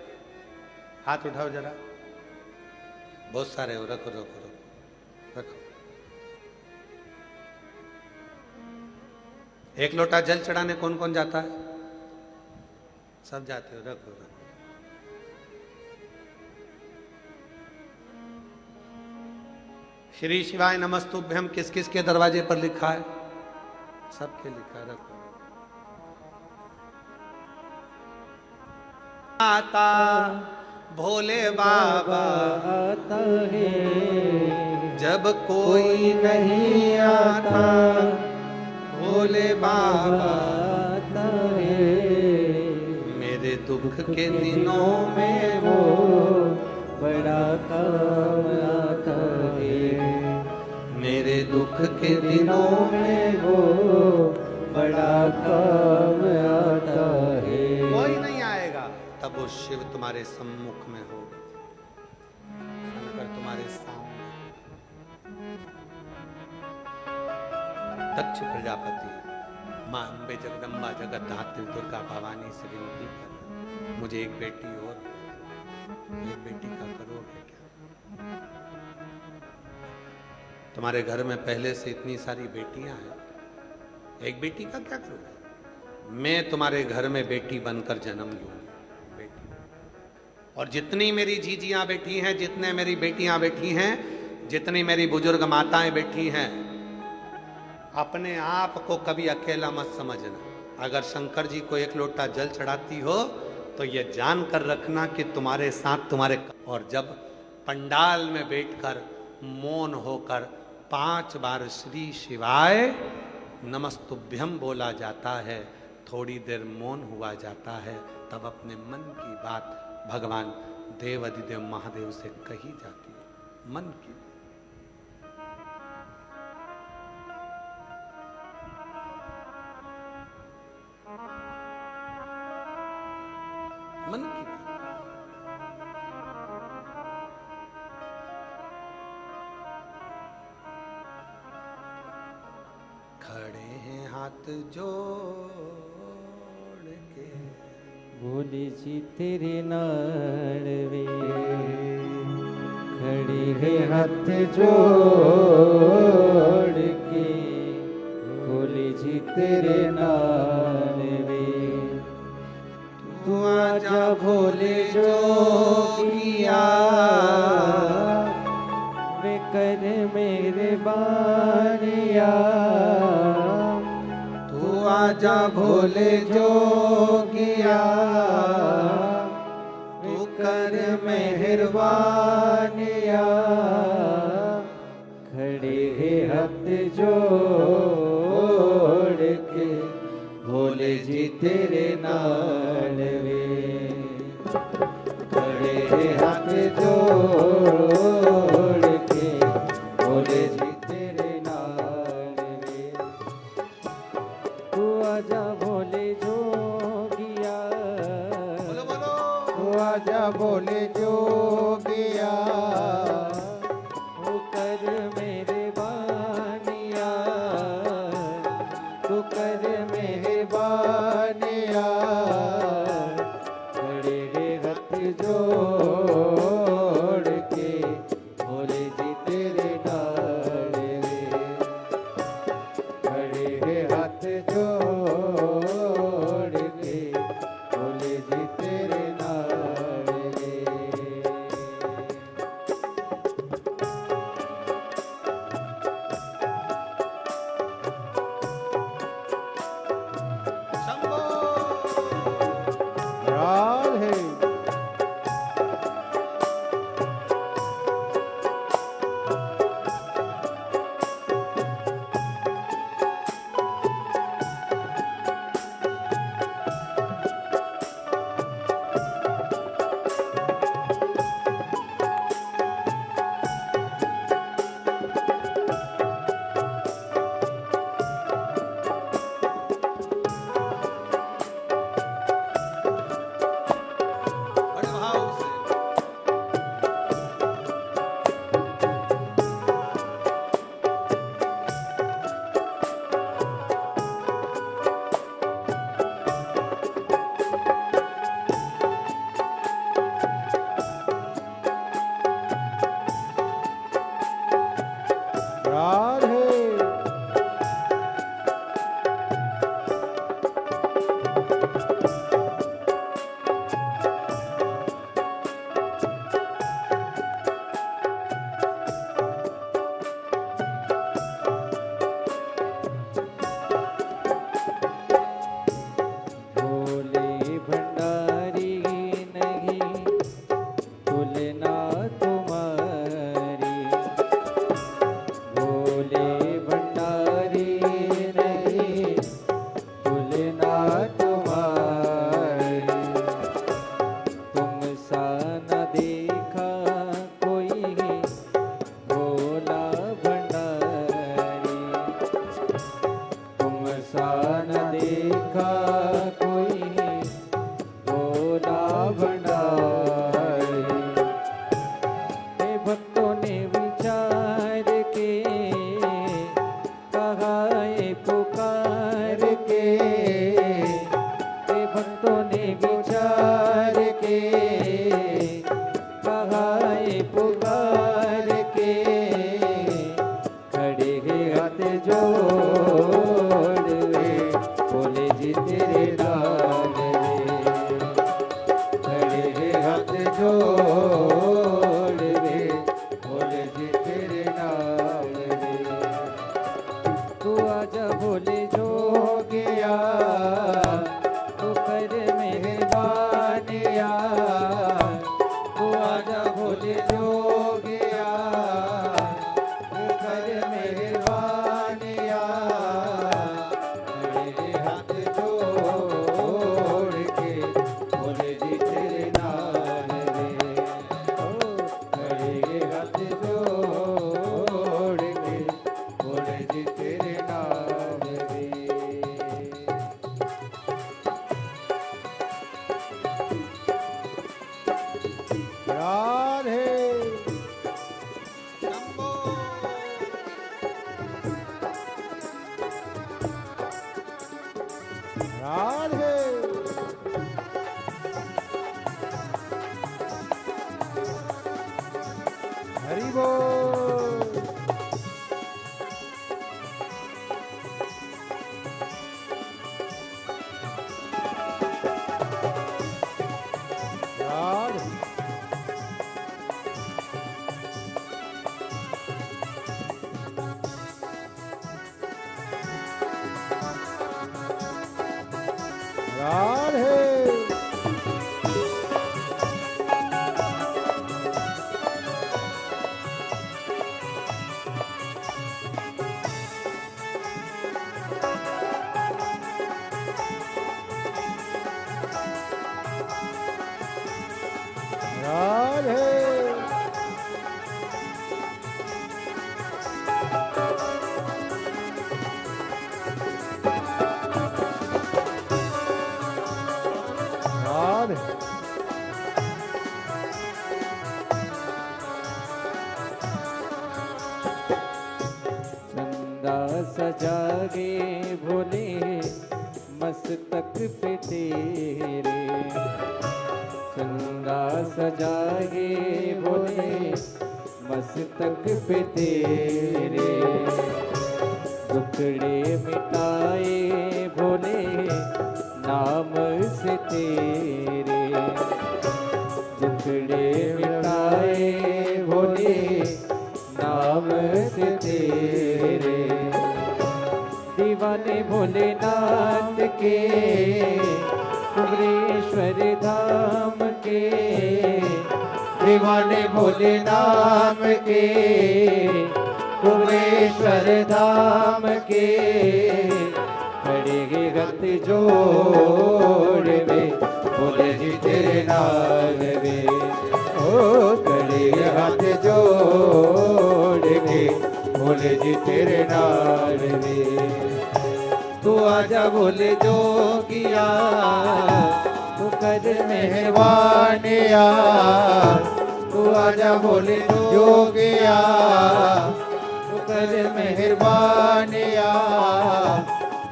हाथ उठाओ जरा। बहुत सारे हो। रखो रखो रखो रखो। एक लोटा जल चढ़ाने कौन कौन जाता है? सब जाते हो। रखो रखो। श्री शिवाय नमस्तुभ्यम किस किस के दरवाजे पर लिखा है? सबके लिखा है। रखो। आता भोले बाबा
आता है
जब कोई नहीं आता, भोले बाबा
आता है
मेरे दुख के दिनों में
वो बड़ा काम आता है।
मेरे दुख के दिनों में
वो बड़ा काम आता है।
कोई नहीं आएगा तब वो शिव तुम्हारे सम्मुख में हो, अगर तुम्हारे सामने। दक्ष प्रजापति मां अम्बे जगदम्बा जगत धात्री दुर्गा भवानी से विनती कर, मुझे एक बेटी और, एक बेटी का करोगे क्या? तुम्हारे घर में पहले से इतनी सारी बेटियां हैं, एक बेटी का क्या करोगे? मैं तुम्हारे घर में बेटी बनकर जन्म लूंगी, बेटी। और जितनी मेरी जीजियां बैठी हैं, जितने मेरी बेटियां बैठी हैं, जितनी मेरी बुजुर्ग माताएं बैठी हैं, अपने आप को कभी अकेला मत समझना। अगर शंकर जी को एक लोटा जल चढ़ाती हो तो ये जानकर रखना कि तुम्हारे साथ तुम्हारे। और जब पंडाल में बैठकर मौन होकर 5 बार श्री शिवाय नमस्तुभ्यम बोला जाता है, थोड़ी देर मौन हुआ जाता है, तब अपने मन की बात भगवान देव अधिदेव महादेव से कही जाती है। मन की मन की बात। खड़े हैं हाथ जोड़ के,
भोले जी तेरे नाड़वे खड़े है हाथ जोड़ के। भोले जी तेरे नाड़वे तू आजा भोले जोगिया वे कर मेरे बानिया।
तू आजा भोले जोगिया, तू कर
मेहरबानिया। खड़े है हाथ जोड़ के भोले जी तेरे नाड़वे खड़े है हाथ जोड़ के भोले जी तेरे राधे राधे राधे चंदा सजागे भोले मस्तक पे तेरे चंदा सजागे भोले मस्तक पे तेरे दुखड़े मिटाए भोले नाम से तेरे दुखड़े मिटाए भोले नाम से तेरे दीवाने भोलेनाथ के कुबरेश्वर धाम के दीवाने भोलेनाथ के कुबरेश्वर धाम के खड़े गे हाथ जोड़ वे भोले जी तेरे नाम वे ओ खड़े गे हाथ जोड़ के भोले जी तेरे नाम वे तू आजा भोले जोगिया तू कर मेहरबानिया तू आजा भोले जोगिया तू कर मेहरबानिया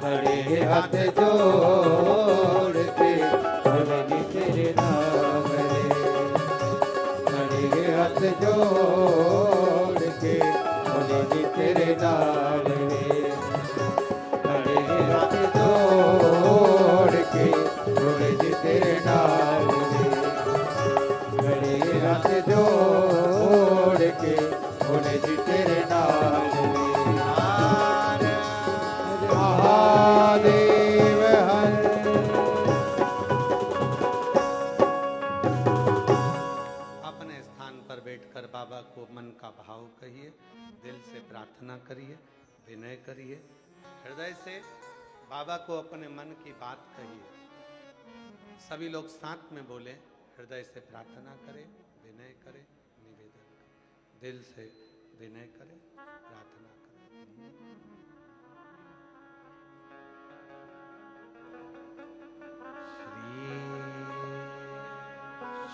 खड़े हाथ जोड़ के भोले जी तेरे नाम रे खड़े हाथ जोड़ के भोले जी तेरे नाम रे हाथ जोड़ के भोले जी तेरे नाम रे हाथ जोड़ के भोले जी तेरे नाम रे महादेव हर
अपने स्थान पर बैठकर बाबा को मन का भाव कहिए, दिल से प्रार्थना करिए, विनय करिए, हृदय से बाबा को अपने मन की बात कहिए। सभी लोग साथ में बोले, हृदय से प्रार्थना करें, विनय करें, निवेदन करें, दिल से विनय करें, प्रार्थना करें। श्री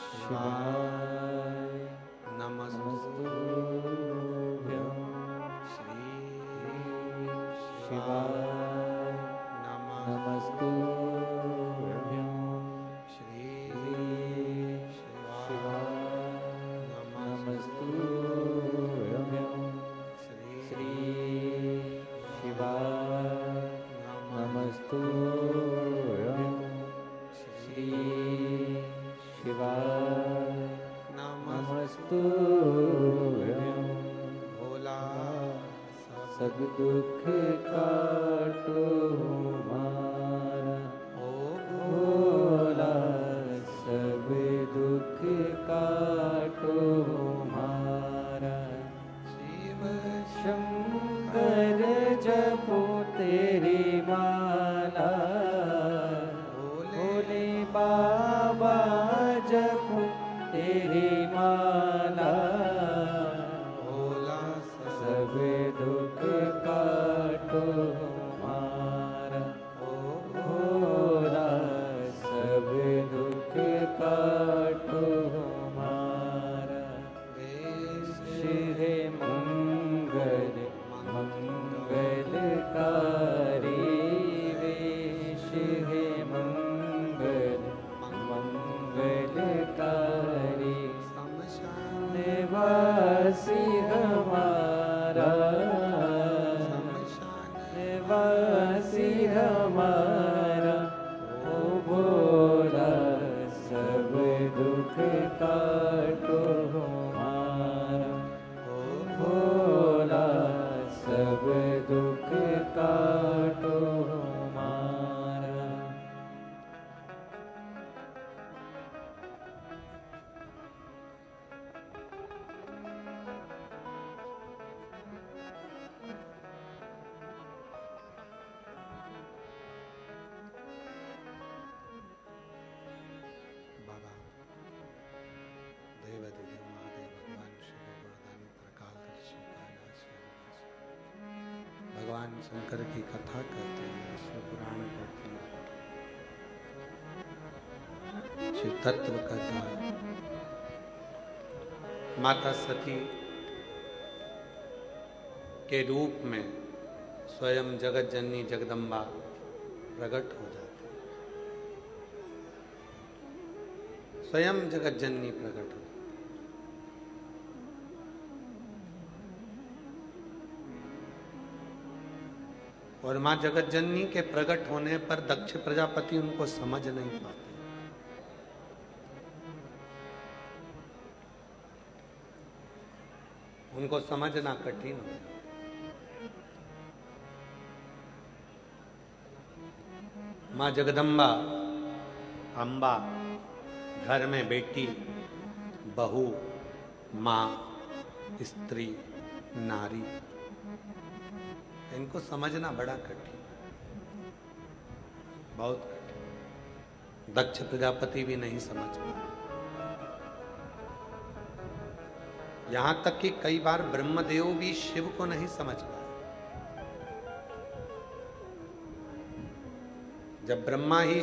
शिवाय नमस्तुभ्यं श्री शिवाय सब दुख काटो हमारा ओ भोला सब दुख काटो हमारा शिव शंकर जपो तेरी माला भोले बाबा जपो तेरी माला सब दुख काटो हमारा ओ भोला सब दुख काटो हमारा श्री मंगल मंगलकारी शंकर की कथा कहते हैं, शिव पुराण कहते हैं, शिव तत्व कहता है। माता सती के रूप में स्वयं जगत जननी जगदम्बा प्रकट हो जाती है, स्वयं जगत जननी प्रकट हो। और मां जगत जननी के प्रकट होने पर दक्ष प्रजापति उनको समझ नहीं पाते, उनको समझना कठिन हो जाता। मां जगदम्बा अम्बा घर में बेटी, बहू, मां, स्त्री, नारी, इनको समझना बड़ा कठिन, बहुत कठिन। दक्ष प्रजापति भी नहीं समझ पाए। यहां तक कि कई बार ब्रह्मदेव भी शिव को नहीं समझ पाए। जब ब्रह्मा ही